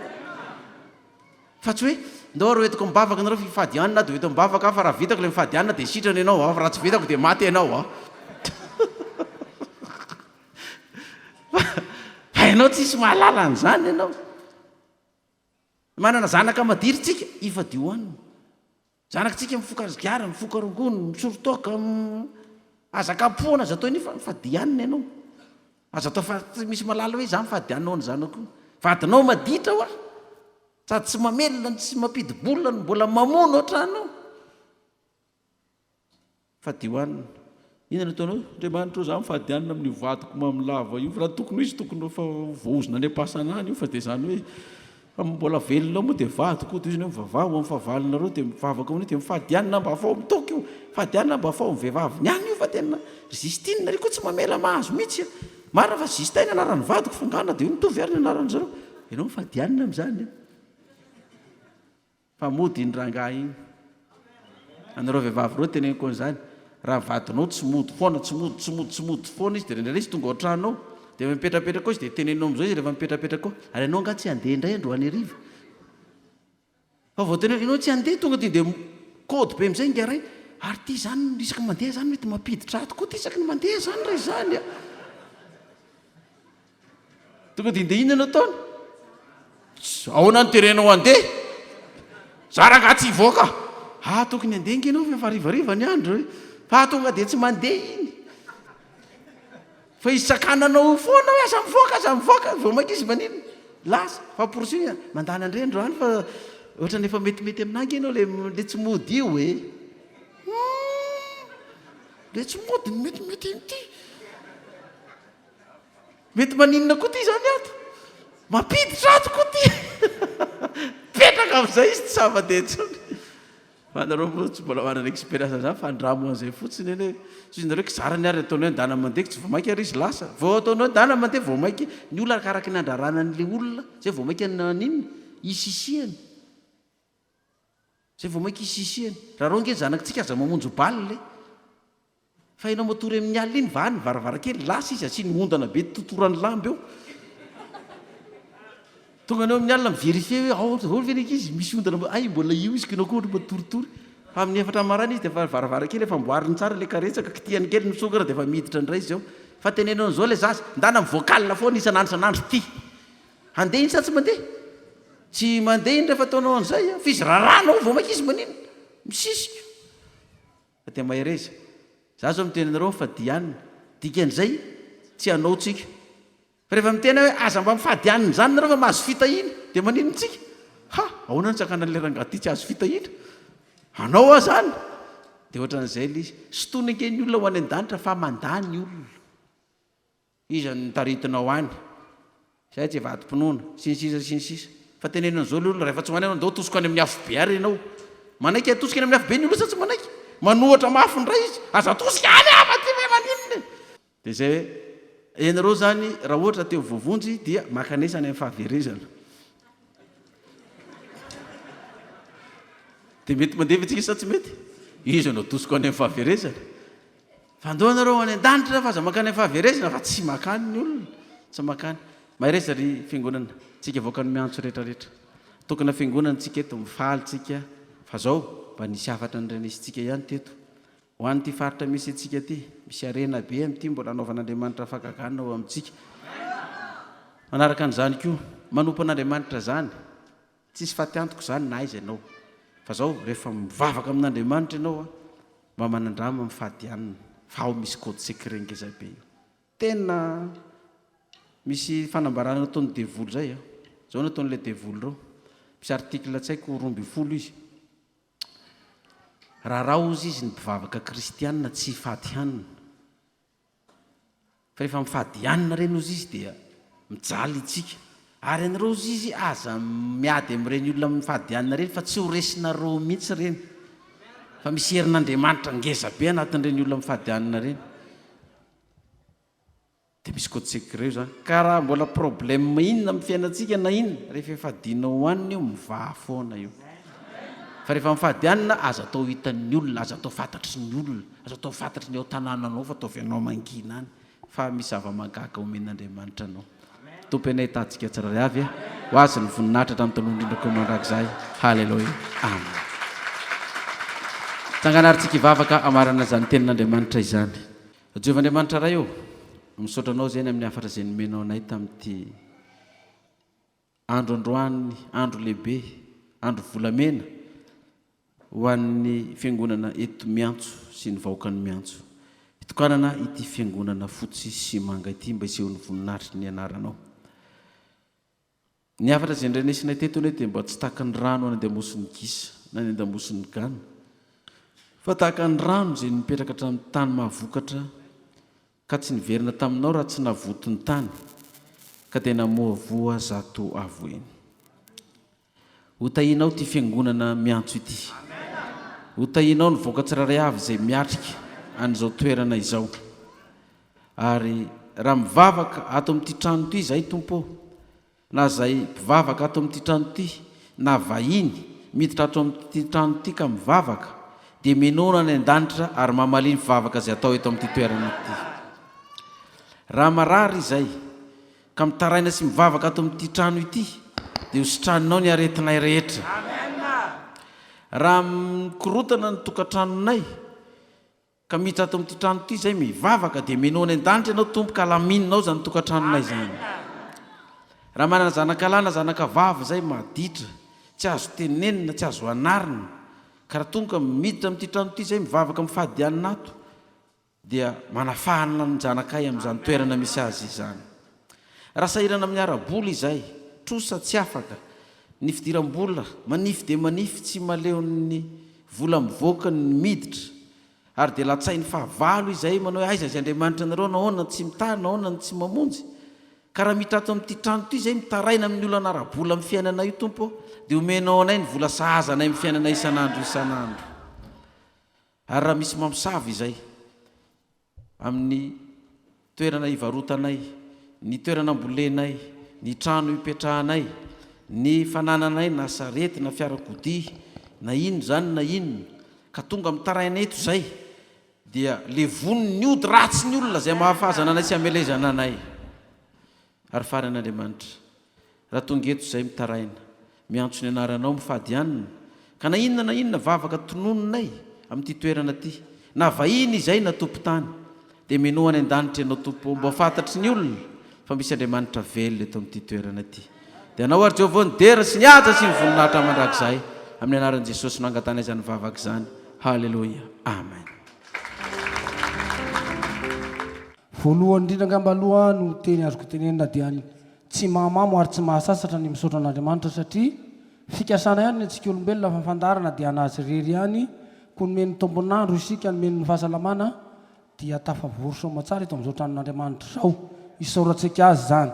fa tsy hoe ndao ro etiko mibavaka nareo fifady anina dia eto mibavaka fa raha vitako le mifady anina dia sitrana ianao fa raha tsy vitako dia maty ianao fa ianao tsisy mahalala an'izany ianao manana zanaka madiry tsika ifadio anina zanaka tsika mifokarizigara mifokarongony misorotoka azakapoana aza atao iny fa mifady anina ianao aza atao misy malala hoe za mifadianao ny zanako vadinao maditra ho sady tsy mamelona tsy mampidibolona ny mbola mamono ohatranao fadioanina inona ataonao andriamanitra za mifadianina amin'ny vadiko mamilava io fa raha tokony izy tokony fa voazona any am-pasanany io fa dia zany hoe fa mbola velonao moa dia vadiko dia izy mivavaho am'fahavalonareo dia mivavaka amin'io dia mifadianina mba afao mitoko io fadianina mba afao mivehivavy nyany io fa tena zistinina ry koa tsy mamela mahazo mihitsy marina fa zistain anaran'ny vadiko fangana dia io mitovy ary ny anaran'ny zareo ianao mifadianina amin'izany fa mody ny rangahy iny anareo vehivavy reo teneniko an'izany raha vadinao tsy mody foana tsy mody foana izy dia rendrara izy tonga oatranao dia mipetrapetraka koa izy dia tenenao amin'izao izy rehefa mipetrapetraka koa ary ianao nga tsy handeha indray andro any ariva fa vao tena ianao tsy handeha tonga dia kody be amin'izay ngaray ary ty zany isaky mandeha zany mety mampiditra ato koa ty isaky ny mandeha zany ray zany tonga dia inona no ataony ahoana ny terenao andeha zaranga tsy hivoaka tokony andeha nge ianao fa harivariva ny andro fa tonga dia tsy mandeha iny fa izy-sakananao foana hoe aza mivoaka vao maika izy manino lasa fa poursuit mandany andrendro any fa ohatrany efa metimety aminangy ianao le tsy mody io le tsy mody metimety iny mety maninona koa ty zany ato mampiditra ato koa ty petraka amin'izay izy tsy sava-dia tsony fa nareo tsy mbola manana expérience zany fa andramo an'izay fotsiny eny hoe izy nareo kizarany ary ataonao andana mandeha tsy vao mainky ary izy lasa vao ataonao andana mandeha vao mainky ny olona arakaraka ny andraranan'le olona zay vao mainky ninona isisiany zay vao mainky isisiany raha reo nge zanakitsika aza mamonjo baly le fa ianao matory amin'ny alina iny vany varavarakely lasa izy asiany ondana be totorany lamby eo tonga anao amin'ny alina mivérifie hoe venika izy misy ondana ay mbola io izy kinao koa matoritory fa amin'ny efatra marana izy dia fa varavarakely efa mboariny tsara le karetsaka kitiany kely misokatra dia efa miditra indray izy ao fa tenenao an'izao le zaza ndana mivoakalina foana isan'andro ty handeha iny sa tsy mandeha tsy mandeha iny rehefa ataonao an'izay fa izy raranao vao mainka izy manino misisika fa dia mahereza za zao miteny anareo fadianina dikan'izay tsy hanao tsika fa rehefa mitena hoe aza mba mifadianina zany nareo fa mahazo fitahina dia manino tsika ahoana ny tsakanan'le rangaty tsy azo fitahina anao a zany dia ohatran'izay le izy sotony nke ny olona ho any an-danitra fa mandany olona izy nitaritinao any zay tsy vadim-pinoana sinisisa fa tenenan'izao le olona rehefa tsy manao andao tosoko any amin'ny afo be ary ianao manaiky atosika any amin'ny afo be ny olona sa tsy manaiky manohatra mafy ndray izy aza tosika any afaty hoe maninona dia zay hoe ianareo zany raha ohatra teo vovonjy dia makanesany amin'ny fahaverezana dia mety mandeha tsika sa tsy mety izy anao tosiko any amin'ny fahaverezana fa andao anareo any an-danitra fa aza makany amin'ny fahaverezana fa tsy makany ny olona tsy makany mahereza ry fiangonana tsika voaka ny miantso rehetrarehetra tokona fiangonana tsika eto mifaly tsika fa zao mba nisy afatra nyreny isytsika ihany teto ho an'ity faritra misy atsika ty misy arena be amin'ity mbola anaovan'andriamanitra fagaganina ao amintsika manaraka an'izany koa manompo an'andriamanitra zany tsisy fatiantoko zany na izy ianao fa zao rehefa mivavaka amin'andriamanitra ianao mba manandrama mifadianina fa ao misy code secret ngezabe io tena misy fanambarana ataony devoly zay zao nataon'le devoly reo misy article tsy haiko 12 izy raharao izy izy ny mpivavaka kristianina tsy fadianina fa rehefa mifadianina reny ozy izy dia mijaly itsika ary anareo zy izy aza miady amin'ireny olona mifadianina reny fa tsy ho resinareo mihitsy reny fa misy herin'andriamanitra ngeza be anatin'ireny olona mifadianina reny dia misy code secret zany ka raha mbola problème inona amin'ny fiainantsika na inona rehefa efadianao hoaniny io mivaha foana io fa rehefa mifadianina aza atao hitan'ny olona aza atao fantatry ny olona aza atao fantatry ny ao tanànanao fa ataovy anao mangina any fa misy zava-magaga omen'andriamanitra anao tomponay tatsika tsiraray avy ho azy ny voninahitra tamin'ny tanon'indrako mandrakizay halleloia amen tsanganaritsika hivavaka amarana zany tenin'andriamanitra izany jehovandriamanitra ray eo misaotranao zany amin'ny afatra izay nomenao anay tamin'ity andro androany andro lehibe andro volamena ho an'ny fiangonana eto miantso sy ny vahoaka ny miantso fitokanana ity fiangonana fotsy sy manga ity mba iseho ny voninahitry ny anaranao. Ny afatra izay ndrenesinay teto dia mba tsy tahaka ny rano any an-damosiny gisa na ny an-damosiny gana, fa tahaka ny rano izay mipetraka hatramin'ny tany mahavokatra ka tsy niverina taminao raha tsy navotony tany ka dia namoavoa zato avo eny. Hotahinao ty fiangonana miantso ity, hotahinao ny voaka tsiraray avy izay miatrika an'izao toerana izao. Ary raha mivavaka ato amin'ity trano ity izay tompo, na zay mpivavaka ato amin'ity trano ity, na vahiny miditra ato amin'ity trano ity ka mivavaka, dia menona ny an-danitra ary mamalia ny fivavaka izay atao eto amin'ity toerana ity. Raha marary izay ka mitaraina sy mivavaka ato amin'ity trano ity, dia hositraninao ny aretinay rehetra. Raha mikorotana ny tokantranonay ka miditra ato amin'ity trano ity izay mivavaka, dia menao ny an-danitra ianao tompo ka lamininao zany tokantranonay zany. Raha manana zanaka-lahy na zanaka-vavy izay maditra, tsy azo tenenina, tsy azo anarina, ka raha tonga miditra amin'ity trano ity izay mivavaka mifadianina ato, dia manafahana ny zanakay amin'izany toerana misy azy izany. Raha sahirana amin'ny ara-bola izay, trosa tsy afaka, ny fidiram-bola manify dia manify, tsy maleo ny vola mivoaka ny miditra, ary dia latsainy fahavalo izay manao aiza izay Andriamanitra anareo nahoana tsy mitana, nahoana tsy mamonjy. Ka raha miditra ato amin'ity trano ity izay mitaraina amin'ny olana ara-bola amin'ny fiainana io tompo, dia omenao anay ny vola sahazanay amin'ny fiainana isan'andro isan'andro. Ary raha misy mamosavy izay amin'ny toerana ivarotanay, ny toerana ambolenay, ny trano ipetrahanay, ny fanananay na sarety na fiarakodia na ino zany na inona, ka tonga mitaraina eto izay, dia le voniny ny ody ratsy ny olona izay mahafazana anay sy amelezana anay. Ary faran'Andriamanitra, raha tonga eto izay mitaraina, miantso ny anaranao mifady anina, ka na inona vavaka tonononay amin'ity toerana ity, na vahiny izay na tompo tany, dia menoany an-danitra ianao tompo, mba fantatry ny olona fa misy Andriamanitra velona eto amin'ity toerana ity. Dia anao ary Jehovah ny dera sy ny asa sy ny voninahitra mandrakizay, amin'ny anaran'i Jesosy no angatana izany vavaka izany. Halleluia, amen. Voalohany indrindra angamba aloha no teny azoko tenenina dia tsy mahamamo ary tsy mahasasatra ny misaotra an'Andriamanitra, satria fikasana ihany ny antsika olombelona fa fandarana dia anazy rery ihany, ko nomeny tombonandro isika nomeny ny fahasalamana, dia tafavory soamatsara eto amin'izao tranon'Andriamanitra izao, isaorantsika azy zany.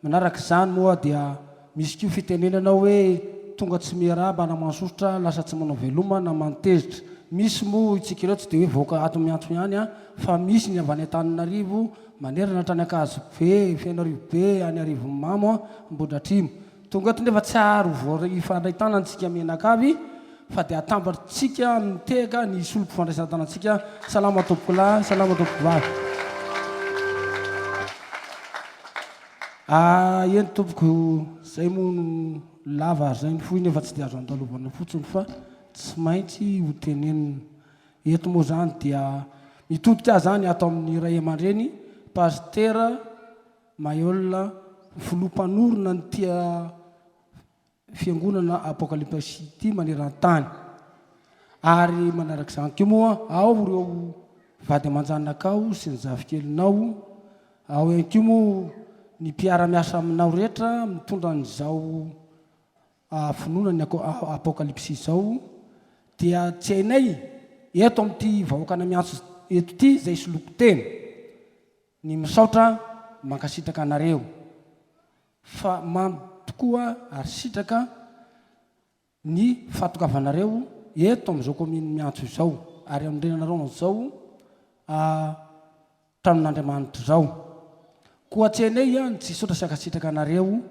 Manaraka izany moa dia misy koa fitenenana hoe tonga tsy miaraba na mansosotra lasa tsy manao veloma na mantezitra. Misy moa itsika ireo tsy dia hoe voaka ato miantso ihany fa misy ny avy any Antananarivo manerana hatrany Ankazo be, Fianaravo be, any Arivomamo, Ambohidratrimo. Tonga eto nefa tsy aro ifandray tanantsika menakavy, fa dia atambatritsika miteka ny solompo fandraisana tanantsika. Salama tompoko lahy, salama tompoko vavy. Eny tompoko, zay moa no lava zay ny fohy nefa tsy dia azo andalovana fotsiny fa tsy maintsy ho tenenina. Eto moa zany dia mitodika zany ato amin'ny ray aman-dreny Pastera Maiola, filompanorona ny tia fiangonana Apokalypsy ity maneran-tany. Ary manaraka izany koa moa ao ireo vady aman-janakao sy ny zavikelinao, ao ihany koa moa ny mpiara-miasa aminao rehetra mitondra n'izao finoana ny Apokalypsy izao, dia tsy hainay eto amin'ity vahoakana miantso eto ity zay soloko teny ny misaotra mankasitraka anareo, fa mamy tokoa ary sitraka ny fatokavanareo eto amin'izao kominy miantso izao, ary amin'ireny izao tranon'Andriamanitra izao. Koa tsy hainay ihany tsy hisaotra sy ankasitraka anareo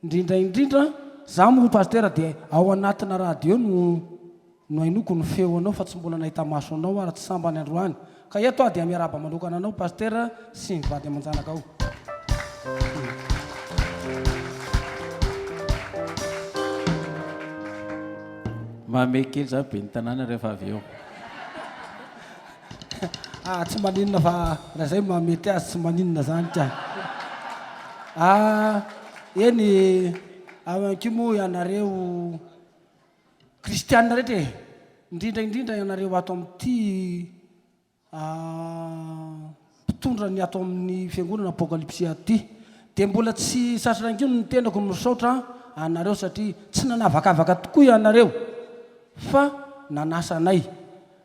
indrindra za moa pastera dia ao anatina radio no hainoko ny feo anao fa tsy mbola nahita maso anao ary tsy sambany androany, ka eto dia miaraba manokana anao pastera sy ny vady aman-janaka ao. Mahame kely za be ny tanàna rehefa avy eo. Tsy maninona fa raha zay mamety azy tsy maninona zany ka. Eny avy moa ianareo kristianina rehetra indrindra ianareo ato amin'ity mpitondra ny atao amin'ny fiangonana apokalipsia ty dia mbola tsy sasarankino ny tenako misaotra anareo satria tsy nanavakavaka tokoa ianareo fa nanasa anay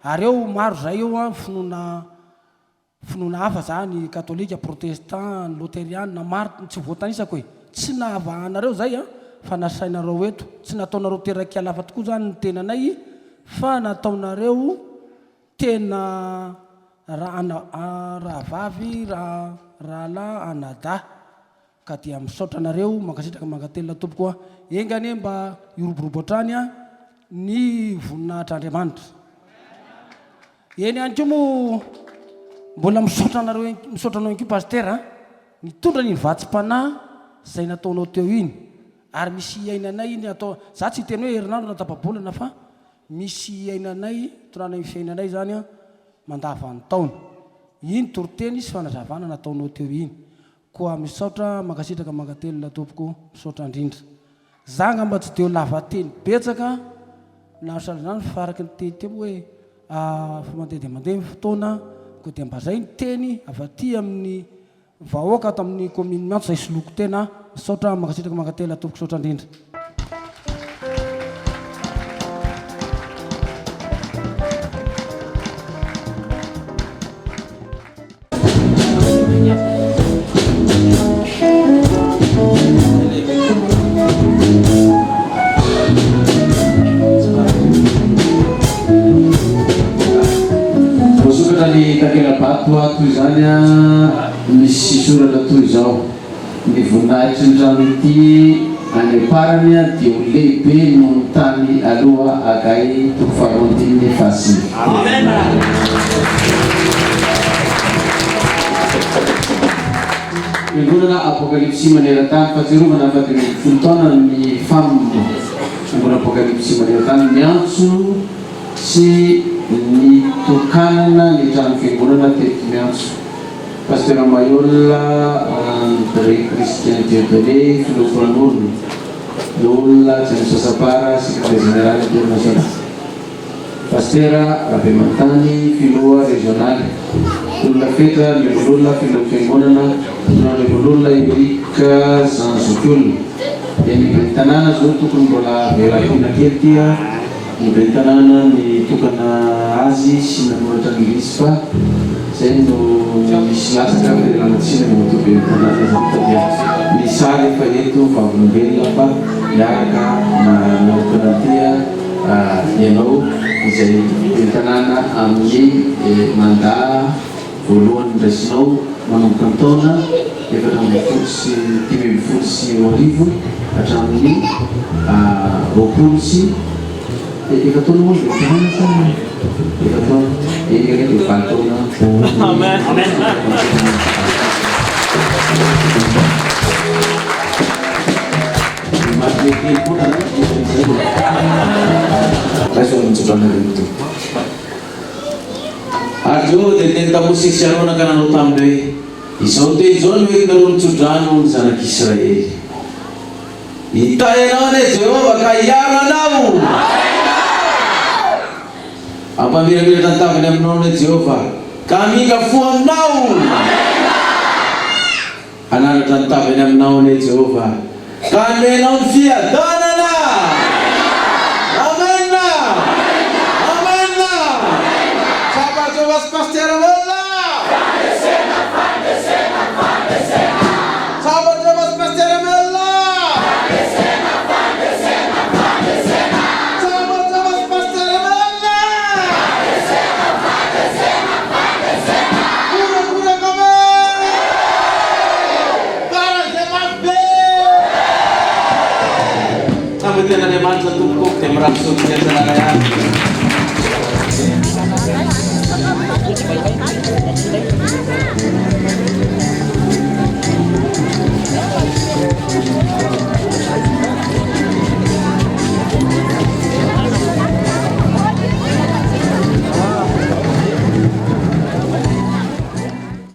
areo maro zay eo a finoana hafa zany katolika protestant loteriana maro tsy voatanisako hoe tsy nahavahanareo zay a fa nasainareo eto tsy nataonareo teraka alafa tokoa zany ny tenanay fa nataonareo tena raha vavy rahala anada ka dia misaotra anareo mankasitraka mangatelona tompoko koa engane mba iroboroboatrany a ny voninahitr'Andriamanitra eny ihany koa moa mbola misaotra anao inko pastera nitondra ny vatsim-panahy zay nataonao teo iny ary misy iainanay iny atao za tsy teny hoe herinandro natapabolana fa misy iainanay toranay fiainanay zany a mandavany taona iny toroteny sy fanazavana nataonao teo iny koa misaotra mankasitraka mangatelona tompoko misaotra indrindra za ngamba tsy deo lavateny betsaka nasaly zany faraky ny teny teo hoe fa mandeha dia mandeha ny fotoana ko dia mba zay ny teny avaty amin'ny vahoaka ato amin'ny commune miantso zay soloko tena misaotra mankasitraka mangatelona tompoko misaotra indrindra toy zany a misy soratra toy izao ny voninahitry ny rano ity any aparany a dia ho lehibe no ny tany aloha agay toko faharoandimy fasiny fiangonana apokalipsy maneran-tany fahatsiarovana fahatrimy folo taona ny fambo fiangonana apokalipsy maneran-tany miantso sy ny tokanana ny trano fiangonana teto miantso pasteur Mayola André Christian Dieudonné filosofan'olona l'olona Janosasapara secrétaire général international pasteur Abe Mantany filoha régional olona fetra levololona filoha fiangonana levololona Erika Zanzokiolona dia ny tanàna zao tokony mbola verakina kely tia ny tanàna ny tokana azy sy nanoratra ny lisy fa zay no misy lasaka federalatsina no tobe tanàna zany ny sary efa eto vavolombelona fa miaraka naokana tia ianao izay tanàna amin'ny mandat voalohany ndraisinao manomboka ny taona efatra ambin'ny folo sy dimy ambin'ny folo sy arivo hatramin'ny roapolo sy efa taona moa dia tanàna sa efa taona enika dia valo taona ary io dia teny tamosisy arona ka nanao taminy hoe izao te izao ny hoe nareo nitsodrano ny zanak'Israely hitainao ane Jehova ka hiaro anao ampamiramira tantavany aminao ane Jehova ka minga fo aminao hanaratra nitavany aminao ane Jehova ka menao ny fiadanana amena amena sapa Jehova sy pasteur Mayola sapa Jehova sy pasteur Mayola Tenandriamanitra tompoko dia mirapisoa ny tanàna ihany